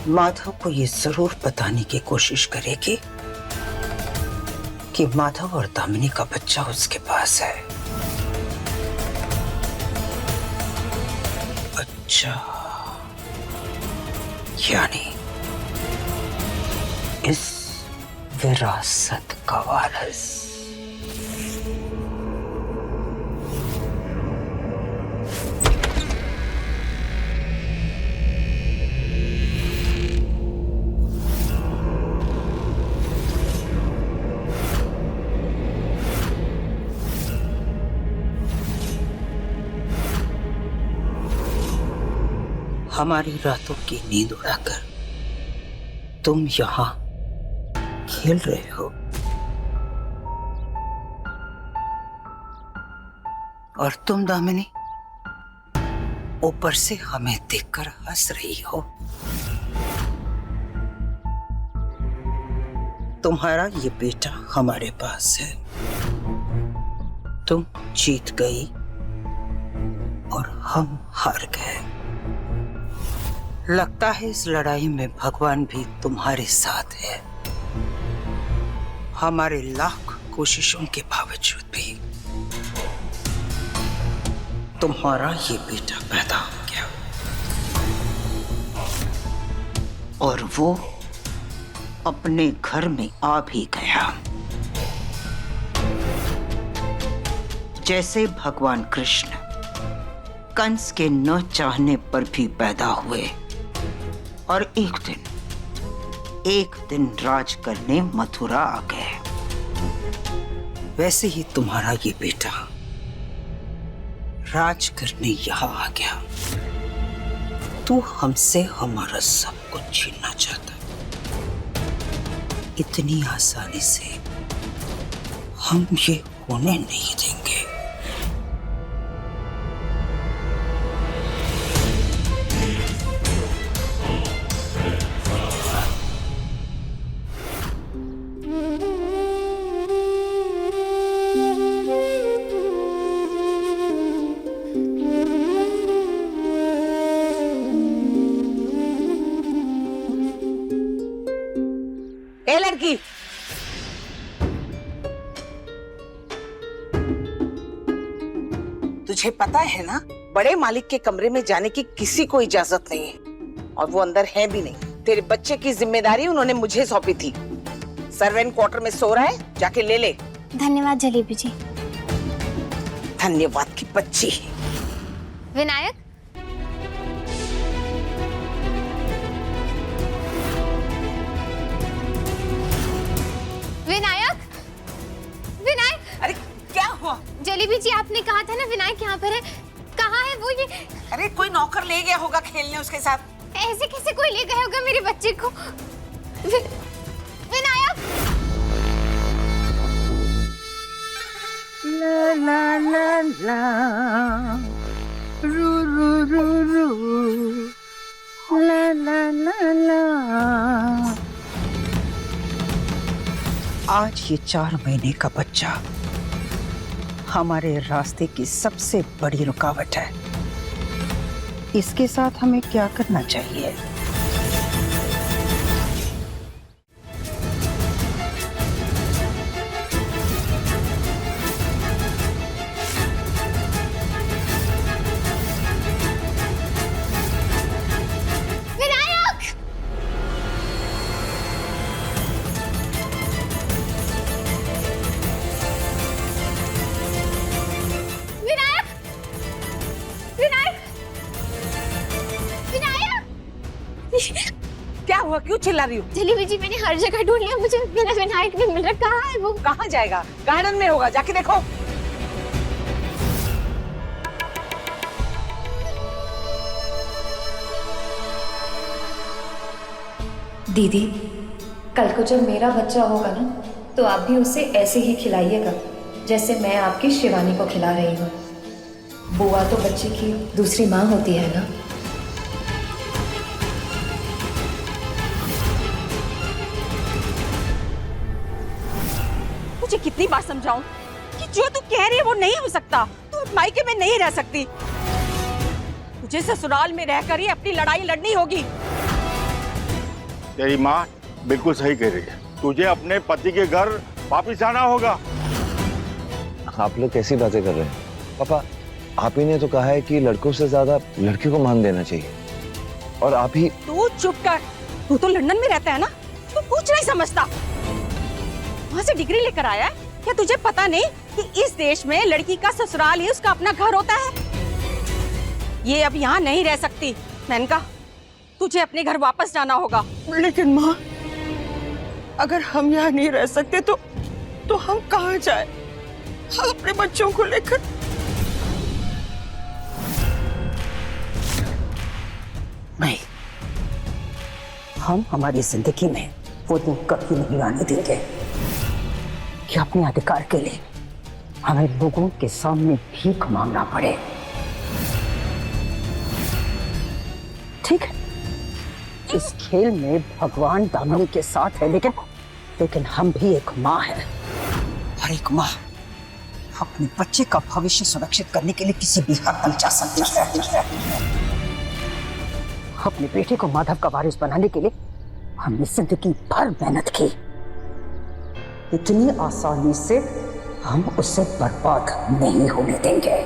माधव को ये जरूर बताने की कोशिश करेगी कि माधव और दामिनी का बच्चा उसके पास है। अच्छा, यानी इस विरासत का वारिस। हमारी रातों की नींद उड़ाकर तुम यहां खेल रहे हो, और तुम दामिनी ऊपर से हमें देखकर हंस रही हो। तुम्हारा ये बेटा हमारे पास है, तुम जीत गई और हम हार गए। लगता है इस लड़ाई में भगवान भी तुम्हारे साथ है। हमारे लाख कोशिशों के बावजूद भी तुम्हारा ये बेटा पैदा हो गया, और वो अपने घर में आ भी गया। जैसे भगवान कृष्ण कंस के न चाहने पर भी पैदा हुए और एक दिन राज करने मथुरा आ गए, वैसे ही तुम्हारा ये बेटा राज करने यहाँ आ गया। तू हमसे हमारा सब कुछ छीनना चाहता, इतनी आसानी से हम ये होने नहीं देंगे। ए लड़की, तुझे पता है ना, बड़े मालिक के कमरे में जाने की किसी को इजाजत नहीं है, और वो अंदर है भी नहीं। तेरे बच्चे की जिम्मेदारी उन्होंने मुझे सौंपी थी। सर्वेंट क्वार्टर में सो रहा है, जाके ले ले। धन्यवाद जलेबी जी। धन्यवाद की बच्ची। विनायक, विनायक, विनायक। अरे क्या हुआ? जलेबी जी, आपने कहा था ना विनायक यहाँ पर है। कहाँ है वो? ये अरे कोई नौकर ले गया होगा खेलने उसके साथ। ऐसे कैसे कोई ले गया होगा मेरे बच्चे को? विनायक। ला ला ला ला, रू रू रू रू, ला ला ला ला। आज ये 4 महीने का बच्चा हमारे रास्ते की सबसे बड़ी रुकावट है। इसके साथ हमें क्या करना चाहिए? क्या हुआ? क्यों चिल्ला रही हो? जलेबी जी, मैंने हर जगह ढूंढ लिया, मुझे मेरा विनायक नहीं मिल रहा। कहाँ है वो? कहाँ जाएगा? गार्डन में होगा, जाके देखो। दीदी, कल को जब मेरा बच्चा होगा ना, तो आप भी उसे ऐसे ही खिलाइएगा जैसे मैं आपकी शिवानी को खिला रही हूँ। बुआ तो बच्चे की दूसरी माँ होती है ना। मुझे कितनी बार समझाऊं कि जो तू कह रही है वो नहीं हो सकता। तू मायके में नहीं रह सकती, तुझे ससुराल में रहकर ही अपनी लड़ाई लड़नी होगी। तेरी माँ बिल्कुल सही कह रही है, तुझे अपने पति के घर वापिस आना होगा। आप लोग कैसी बातें कर रहे हैं? पापा, आप ही ने तो कहा है कि लड़कों से ज्यादा लड़की को मान देना चाहिए, और आप ही। तू चुप कर, तू तो लंदन में रहता है ना, तू कुछ नहीं समझता। वहां से डिग्री लेकर आया है, क्या तुझे पता नहीं कि इस देश में लड़की का ससुराल ही उसका अपना घर होता है? ये अब यहाँ नहीं रह सकती। मेनका, तुझे अपने घर वापस जाना होगा। लेकिन माँ, अगर हम यहाँ नहीं रह सकते तो हम कहाँ जाए अपने बच्चों को लेकर? नहीं, हम हमारी जिंदगी में वो दिन कभी नहीं आने देंगे कि अपने अधिकार के लिए हमें लोगों के सामने भीख मांगना पड़े। ठीक है, इस खेल में भगवान दामिनी के साथ है, लेकिन हम भी एक माँ है, और एक माँ अपने बच्चे का भविष्य सुरक्षित करने के लिए किसी भी हद तक जा सकती है। अपने बेटे को माधव का वारिस बनाने के लिए हमने जिंदगी भर मेहनत की, इतनी आसानी से हम उसे बर्बाद नहीं होने देंगे।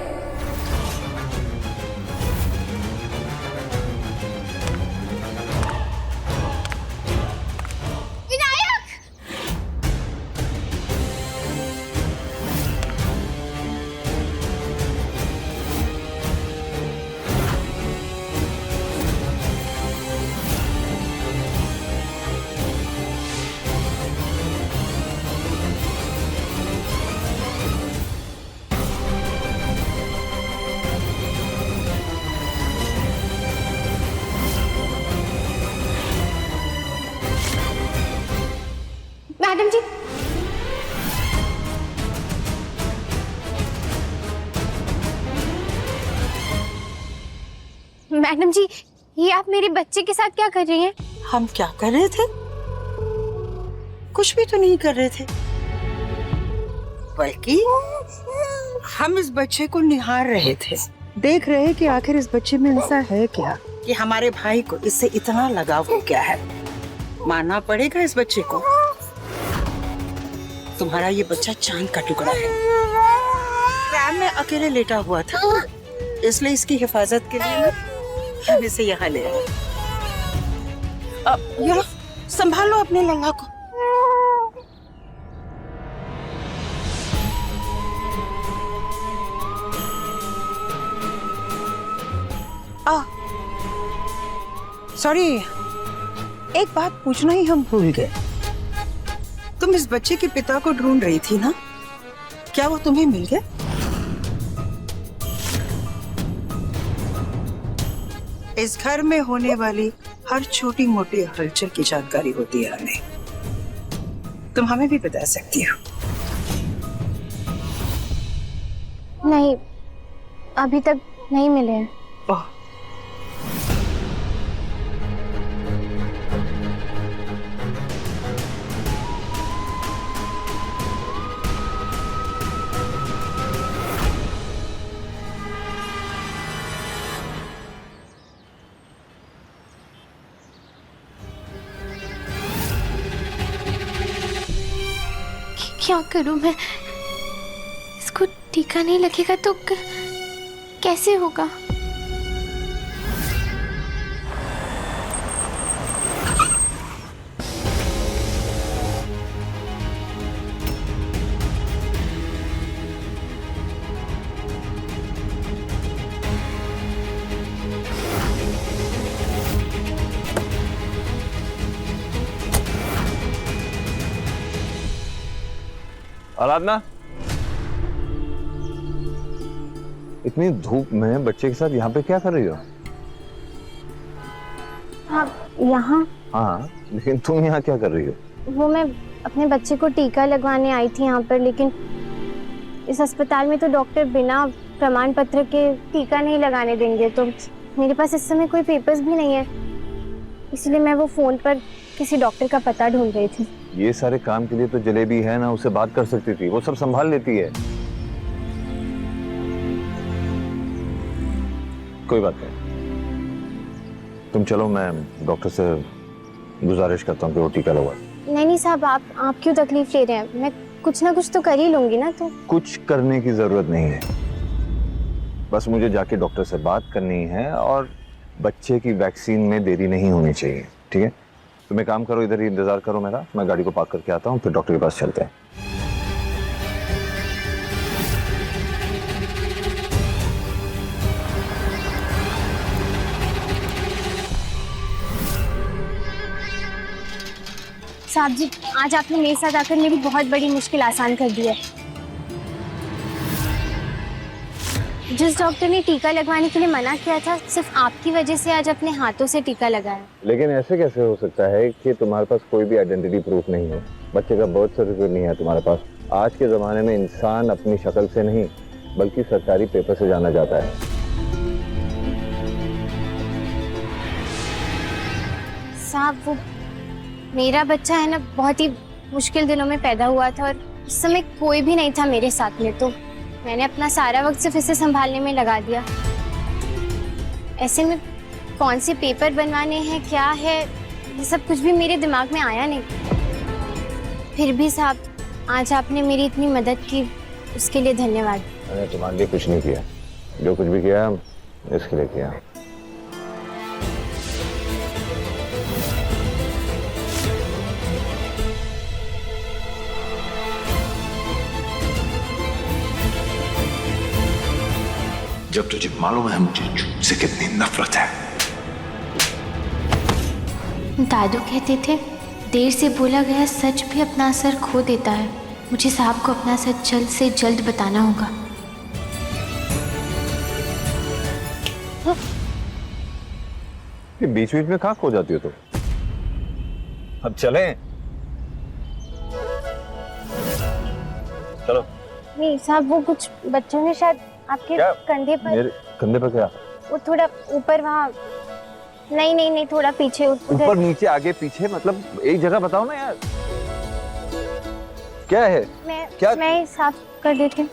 मैडम जी, मैडम जी, ये आप मेरे बच्चे के साथ क्या कर रही हैं? हम क्या कर रहे थे? कुछ भी तो नहीं कर रहे थे, बल्कि हम इस बच्चे को निहार रहे थे, देख रहे कि आखिर इस बच्चे में ऐसा है क्या कि हमारे भाई को इससे इतना लगाव हो गया है। मानना पड़ेगा इस बच्चे को, तुम्हारा ये बच्चा चांद का टुकड़ा है। ट्रैम में अकेले लेटा हुआ था, इसलिए इसकी हिफाजत के लिए हम इसे यहाँ ले आए। अब यहाँ संभालो अपने लल्ला को। सॉरी, एक बात पूछना ही हम भूल गए। तुम इस बच्चे के पिता को ढूंढ रही थी ना, क्या वो तुम्हें मिल गया? इस घर में होने वाली हर छोटी मोटी हलचल की जानकारी होती है हमें। तुम हमें भी बता सकती हो। नहीं, अभी तक नहीं मिले हैं। क्या करूं मैं? इसको टीका नहीं लगेगा तो कैसे होगा? आराधना, इतनी धूप में बच्चे के साथ यहाँ पे क्या कर रही हो? आप यहाँ? हाँ, लेकिन तुम यहाँ क्या कर रही हो? वो मैं अपने बच्चे को टीका लगवाने आई थी यहाँ पर, लेकिन इस अस्पताल में तो डॉक्टर बिना प्रमाण पत्र के टीका नहीं लगाने देंगे, तो मेरे पास इस समय कोई पेपर्स भी नहीं है, इसलिए मैं वो फोन पर किसी डॉक्टर का पता ढूंढ रही थी। ये सारे काम के लिए तो जलेबी है ना, उससे बात कर सकती थी, वो सब संभाल लेती है। कोई बात नहीं, तुम चलो, मैं डॉक्टर से गुजारिश करता हूँ कि वो टीका लगवा। नहीं साहब, आप क्यों तकलीफ ले रहे हैं? मैं कुछ ना कुछ तो कर ही लूंगी ना। तो कुछ करने की जरूरत नहीं है, बस मुझे जाके डॉक्टर से बात करनी है और बच्चे की वैक्सीन में देरी नहीं होनी चाहिए, ठीक है? तुम एक काम करो, इधर ही इंतजार करो मेरा, मैं गाड़ी को पार्क करके आता हूँ, फिर डॉक्टर के पास चलते हैं। साहब जी, आज आपने मेरे साथ आकर मेरी बहुत बड़ी मुश्किल आसान कर दी है। जिस डॉक्टर ने टीका लगवाने के लिए मना किया था, सिर्फ आपकी वजह से आज अपने हाथों से टीका लगाया। लेकिन ऐसे कैसे हो सकता है कि तुम्हारे पास कोई भी आइडेंटिटी प्रूफ नहीं हो? बच्चे का बर्थ सर्टिफिकेट नहीं है तुम्हारे पास। आज के जमाने में इंसान अपनी शक्ल से नहीं बल्कि सरकारी पेपर से जाना जाता है। साहब, वो मेरा बच्चा है ना, बहुत ही मुश्किल दिनों में पैदा हुआ था और उस समय कोई भी नहीं था मेरे साथ में, तो मैंने अपना सारा वक्त सिर्फ इसे संभालने में लगा दिया। ऐसे में कौन से पेपर बनवाने हैं, क्या है, ये सब कुछ भी मेरे दिमाग में आया नहीं। फिर भी साहब, आज आपने मेरी इतनी मदद की, उसके लिए धन्यवाद। मैंने तुम्हारे लिए कुछ नहीं किया, जो कुछ भी किया इसके लिए किया। जब तुझे मालूम है मुझे झूठ से कितनी नफरत है। दादू कहते थे, देर से बोला गया सच भी अपना असर खो देता है। मुझे साहब को अपना सच जल्द से जल्द बताना होगा। ये बीच बीच में कहाँ खो जाती हो तुम? अब चलें? चलो। नहीं साहब, वो कुछ बच्चों ने शायद आपके कंधे पर। मेरे कंधे पर क्या? वो थोड़ा ऊपर, वहाँ नहीं, थोड़ा पीछे। ऊपर नीचे आगे पीछे, मतलब एक जगह बताओ ना यार, क्या है? मैं साफ कर देती हूँ।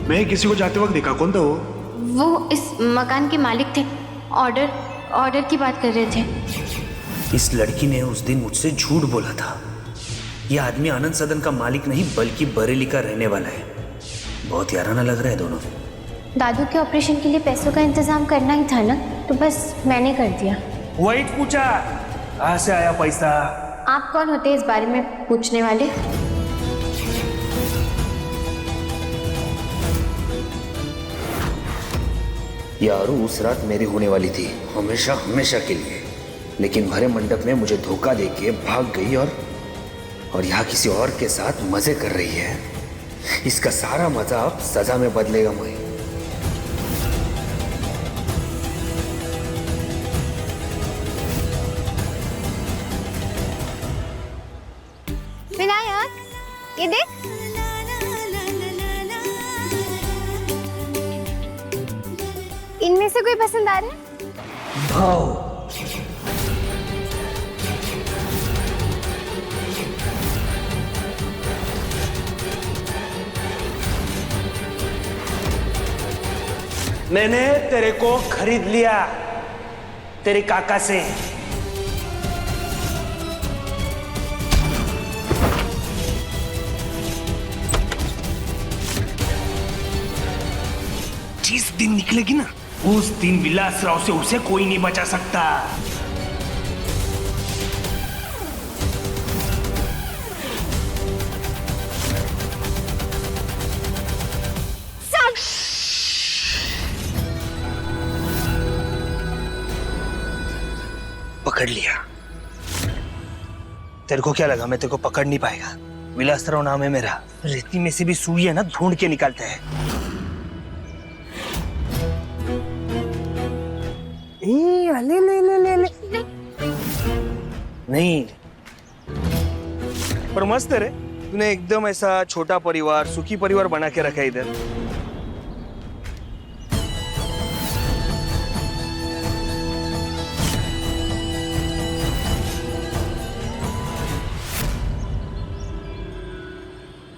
मैं किसी को जाते वक्त देखा। कौन था वो? वो इस मकान के मालिक थे। ऑर्डर की बात कर रहे थे। इस लड़की ने उस दिन मुझसे झूठ बोला था। ये आदमी आनंद सदन का मालिक नहीं बल्कि बरेली का रहने वाला है। बहुत याराना लग रहा है दोनों। दादू के ऑपरेशन के लिए पैसों का इंतजाम करना ही था ना, तो बस मैंने कर दिया। वही पूछा, कहाँ से आया पैसा? आप कौन होते हैं इस बारे में पूछने वाले? यारू उस रात मेरी होने वाली थी, हमेशा हमेशा के लिए। लेकिन भरे मंडप में मुझे धोखा देके भाग गई और यहाँ किसी और के साथ मजे कर रही है। इसका सारा मजा अब सजा में बदलेगा मुझे। विनायक, ये देख। इनमें से कोई पसंद आ रहा है? भाव। मैंने तेरे को खरीद लिया तेरे काका से। जिस दिन निकलेगी ना, उस दिन विलासराव से उसे कोई नहीं बचा सकता। पकड़ लिया। तेरे को क्या लगा मैं तेरे को पकड़ नहीं पाएगा? विलासराव नाम है मेरा। रेती में से भी सुई है ना, ढूंढ के निकालता है। ले ले ले ले ले। नहीं, पर मस्त है रे। तूने एकदम ऐसा छोटा परिवार, सुखी परिवार बना के रखा है इधर।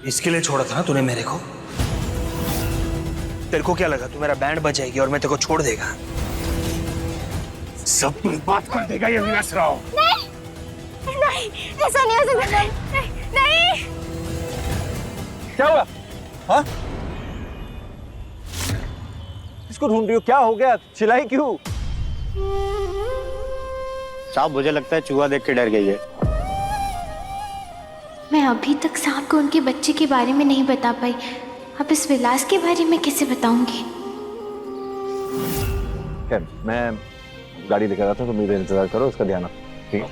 इसके लिए छोड़ा था ना तूने मेरे को? तेरे को क्या लगा तू मेरा बैंड बजाएगी और मैं तेरे को छोड़ देगा? सब बर्बाद कर देगा ये विलासराव। नहीं, नहीं, ऐसा नहीं हो सकता। नहीं। क्या हुआ? हाँ? किसको ढूंढ रही हो? क्या हो गया? चिल्लाई क्यों? साहब मुझे लगता है चूहा देख के डर गई है। मैं अभी तक साहब को उनके बच्चे के बारे में नहीं बता पाई, अब इस विलास के बारे में कैसे बताऊंगी? खैर, मैं गाड़ी लेकर आता हूँ, तो मेरे इंतजार करो, उसका ध्यान रखो, ठीक है?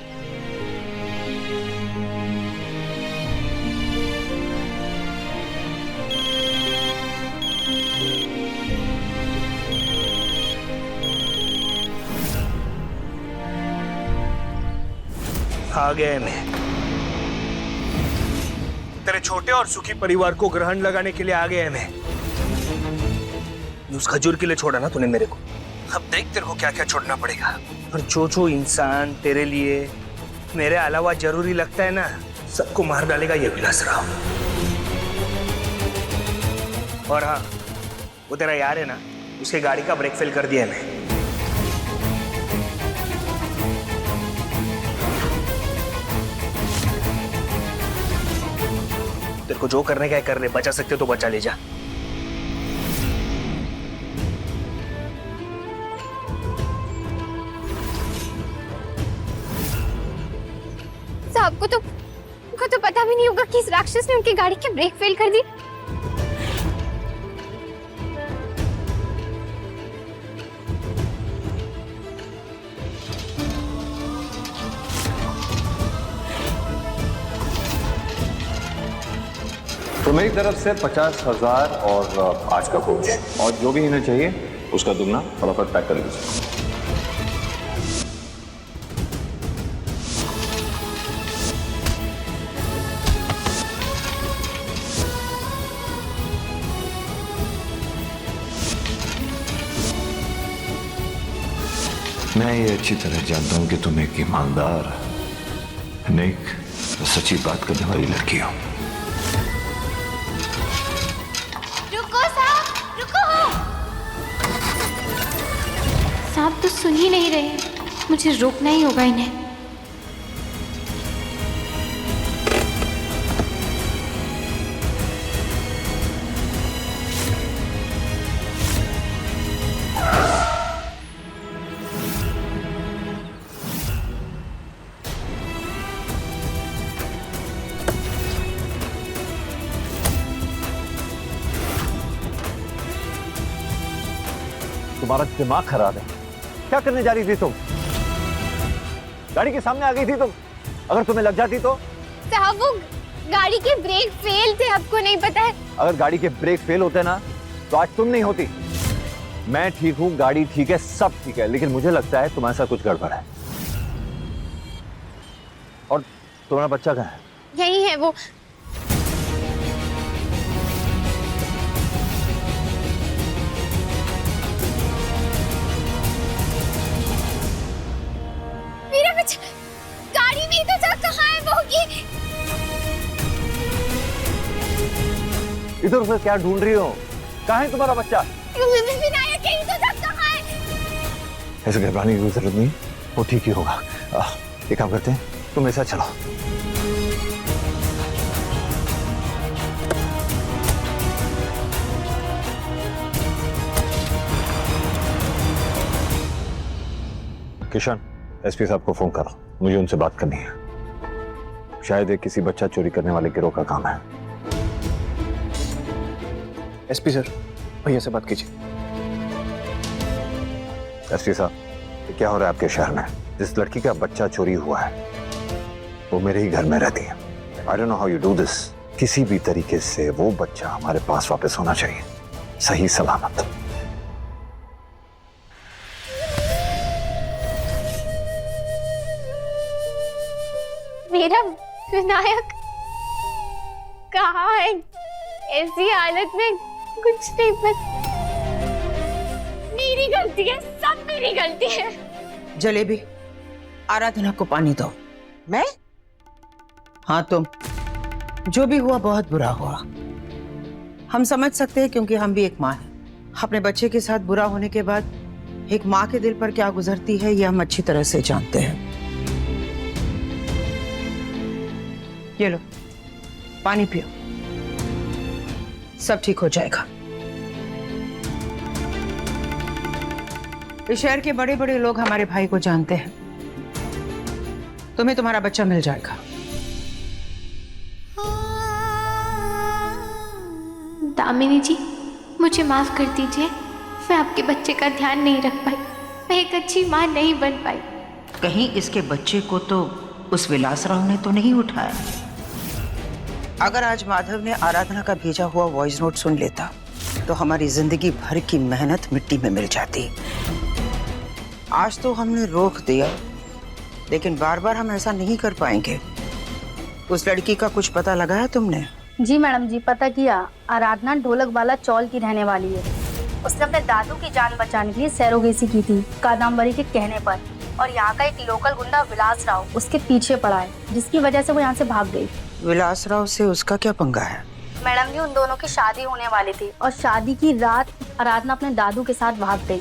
आ गए मैं। तेरे छोटे और सुखी परिवार को ग्रहण लगाने के लिए आ गए मैं। उस खजूर के लिए छोड़ा ना तूने मेरे को, अब देख तेरे को क्या क्या छोड़ना पड़ेगा। और जो इंसान तेरे लिए मेरे अलावा जरूरी लगता है ना, सबको मार डालेगा ये विलासराव। और हाँ, वो तेरा यार है ना, उसके गाड़ी का ब्रेक फेल कर दिया मैं। तेरे को जो करने का है कर ले, बचा सकते तो बचा ले जा। साहब को तो पता भी नहीं होगा कि इस राक्षस ने उनकी गाड़ी के ब्रेक फेल कर दी। तो मेरी तरफ से 50,000 और आज का कोच, और जो भी इन्हें चाहिए उसका दुगना फटाफट पैक कर लीजिए। मैं ये अच्छी तरह जानता हूं कि तुम एक ईमानदार, नेक, सच्ची बात करने वाली लड़की हो। साहब तो सुन ही नहीं रहे, मुझे रोकना ही होगा इन्हें। तुम्हारा दिमाग खराब है। क्या करने जा रही थी तुम? गाड़ी के सामने आ गई थी तुम। अगर तुम्हें लग जाती तो? साहब वो गाड़ी के ब्रेक फेल थे, आपको नहीं पता है? अगर गाड़ी के ब्रेक फेल होते ना तो आज तुम नहीं होती। मैं ठीक हूं, गाड़ी ठीक है, सब ठीक है, लेकिन मुझे लगता है तुम्हारे साथ कुछ गड़बड़ है। और तुम्हारा बच्चा कहाँ है? यही है वो। मेरा बच्चा गाड़ी में तो था, कहाँ है वो? इधर उधर क्या ढूंढ रही हो? कहाँ है तुम्हारा बच्चा? विनायक यही तो ऐसे घबराने की जरूरत नहीं, वो ठीक ही होगा। एक काम करते हैं, तुम मेरे साथ चलो। किशन, एसपी साहब को फोन करो, मुझे उनसे बात करनी है। शायद ये किसी बच्चा चोरी करने वाले गिरोह का काम है। एसपी सर, भैया से बात कीजिए। एसपी साहब, ये क्या हो रहा है आपके शहर में? जिस लड़की का बच्चा चोरी हुआ है वो मेरे ही घर में रहती है। I don't know how you do this. किसी भी तरीके से वो बच्चा हमारे पास वापस होना चाहिए, सही सलामत। मेरा विनायक कहाँ है? ऐसी हालत में कुछ नहीं पता। मेरी गलती है, सब मेरी गलती है। जलेबी, आराधना को पानी दो। मैं? हाँ तुम। जो भी हुआ बहुत बुरा हुआ। हम समझ सकते हैं क्योंकि हम भी एक माँ हैं। अपने बच्चे के साथ बुरा होने के बाद एक माँ के दिल पर क्या गुजरती है ये हम अच्छी तरह से जानते हैं। ये लो, पानी पियो, सब ठीक हो जाएगा। इस शहर के बड़े बड़े लोग हमारे भाई को जानते हैं। तुम्हें तुम्हारा बच्चा मिल जाएगा। दामिनी जी, मुझे माफ कर दीजिए। मैं आपके बच्चे का ध्यान नहीं रख पाई। मैं एक अच्छी माँ नहीं बन पाई। कहीं इसके बच्चे को तो उस विलासराव ने तो नहीं उठाया? अगर आज माधव ने आराधना का भेजा हुआ वॉइस नोट सुन लेता तो हमारी जिंदगी भर की मेहनत मिट्टी में मिल जाती। आज तो हमने रोक दिया, लेकिन बार बार हम ऐसा नहीं कर पाएंगे। उस लड़की का कुछ पता लगा है तुमने? जी मैडम जी, पता किया। आराधना ढोलक वाला चौल की रहने वाली है। उसने अपने दादू की जान बचाने के लिए सैरोगेसी की थी कादम्बरी के कहने पर, और यहाँ का एक लोकल गुंडा विलास राव उसके पीछे पड़ा है, जिसकी वजह से वो यहाँ से भाग गई। विलासराव से उसका क्या पंगा है? मैडम जी, उन दोनों की शादी होने वाली थी और शादी की रात आराधना अपने दादू के साथ भाग गई।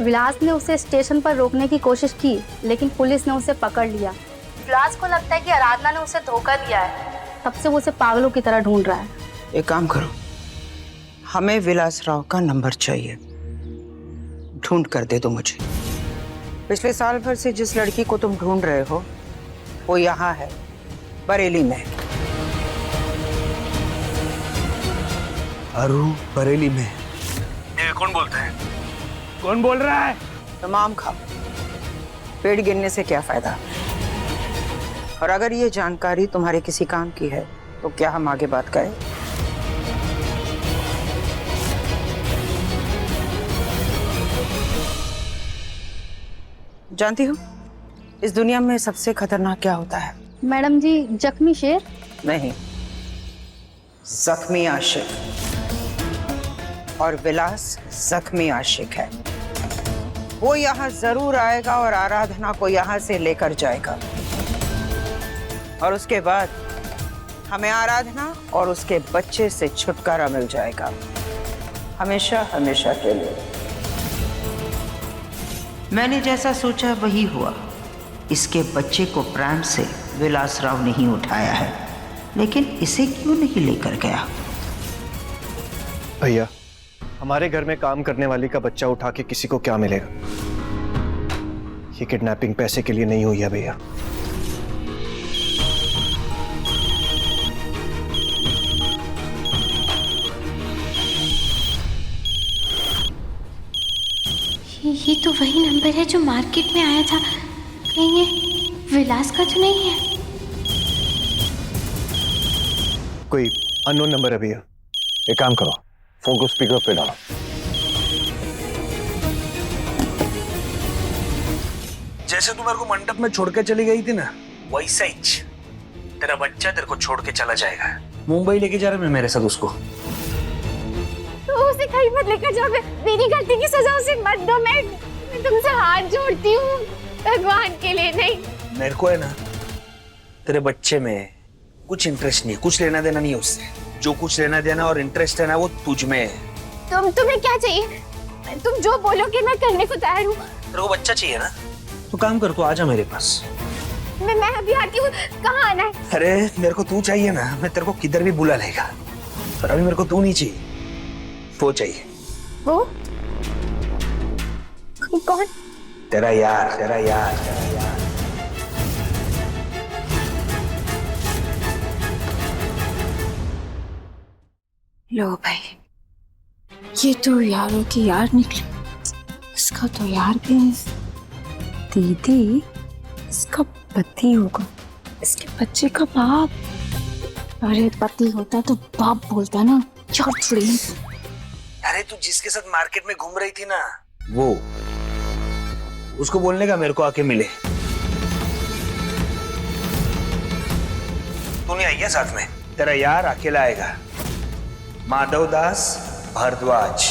विलास ने उसे स्टेशन पर रोकने की कोशिश की, लेकिन पुलिस ने उसे पकड़ लिया। विलास को लगता है कि आराधना ने उसे धोखा दिया है, तब से वो उसे पागलों की तरह ढूंढ रहा है। एक काम करो, हमें विलासराव का नंबर चाहिए, ढूंढ कर दे दो मुझे। पिछले साल भर से जिस लड़की को तुम ढूंढ रहे हो वो यहाँ है, बरेली में। अरु, बरेली में? ये कौन बोलता है? कौन बोल रहा है? तमाम खाओ, पेट गिरने से क्या फायदा। और अगर ये जानकारी तुम्हारे किसी काम की है तो क्या हम आगे बात करें? जानती हो इस दुनिया में सबसे खतरनाक क्या होता है? मैडम जी, जख्मी शेर? नहीं, जख्मी आशिक। और विलास जख्मी आशिक है। वो यहाँ जरूर आएगा और आराधना को यहाँ से लेकर जाएगा, और उसके बाद हमें आराधना और उसके बच्चे से छुटकारा मिल जाएगा, हमेशा हमेशा के लिए। मैंने जैसा सोचा वही हुआ। इसके बच्चे को प्राण से विलासराव ने ही उठाया है, लेकिन इसे क्यों नहीं लेकर गया? भैया, हमारे घर में काम करने वाली का बच्चा उठा के किसी को क्या मिलेगा? ये किडनैपिंग पैसे के लिए नहीं हुई है भैया। ये तो वही नंबर है जो मार्केट में आया था। कहीं ये विलास का तो नहीं है? कोई अननोन नंबर है भैया। एक काम करो, फोन को स्पीकर पे डालो। जैसे तू मेरे को मंडप में छोड़ के चली गई थी ना, वैसा ही तेरा बच्चा तेरे को छोड़ के चला जाएगा। मुंबई लेके जा रहा मैं मेरे साथ उसको। तो उसे कहीं मत लेकर जाओ। मेरी गलती की सजा उसे मत दो। मैं तुमसे हाथ जोड़ती हूँ, भगवान के लिए नहीं। मेरे को है ना तेरे बच्चे में कुछ इंटरेस्ट नहीं है, कुछ लेना देना नहीं है उससे। जो कुछ लेना देना और इंटरेस्ट है ना वो तुझ में है। तुम्हें क्या चाहिए? तुम जो बोलोगे मैं करने को तैयार हूँ। तेरे को बच्चा चाहिए ना, तो काम कर, तू आजा मेरे पास। मैं अभी आती हूँ। कहाँ आना है? अरे मेरे को तू चाहिए ना, मैं तेरे को किधर भी बुला लेगा, पर अभी मेरे को तू नहीं चाहिए, वो चाहिए। वो कौन? तेरा यार, तेरा यार, तेरा यार। लो भाई, ये तो यारों की यार निकली। इसका तो यार भी है। दीदी इसका पति होगा, इसके बच्चे का बाप। अरे पति होता तो बाप बोलता ना, यार थोड़ी। अरे तू जिसके साथ मार्केट में घूम रही थी ना, वो, उसको बोलने का मेरे को आके मिले। तू नहीं आई क्या साथ में? तेरा यार अकेला आएगा। माधव दास भारद्वाज।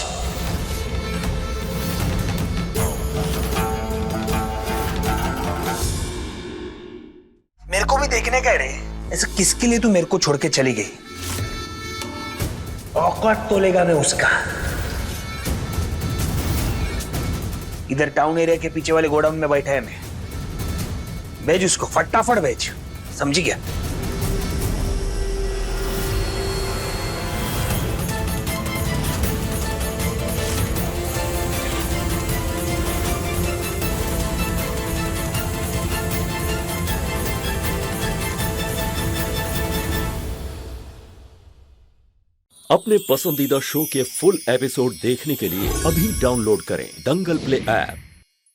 मेरे को भी देखने का है रे, ऐसा किसके लिए तू मेरे को छोड़ के चली गई? औकात तोलेगा मैं उसका। इधर टाउन एरिया के पीछे वाले गोडाउन में बैठा है मैं। भेज उसको, फटाफट भेज, समझी क्या? अपने पसंदीदा शो के फुल एपिसोड देखने के लिए अभी डाउनलोड करें दंगल प्ले ऐप।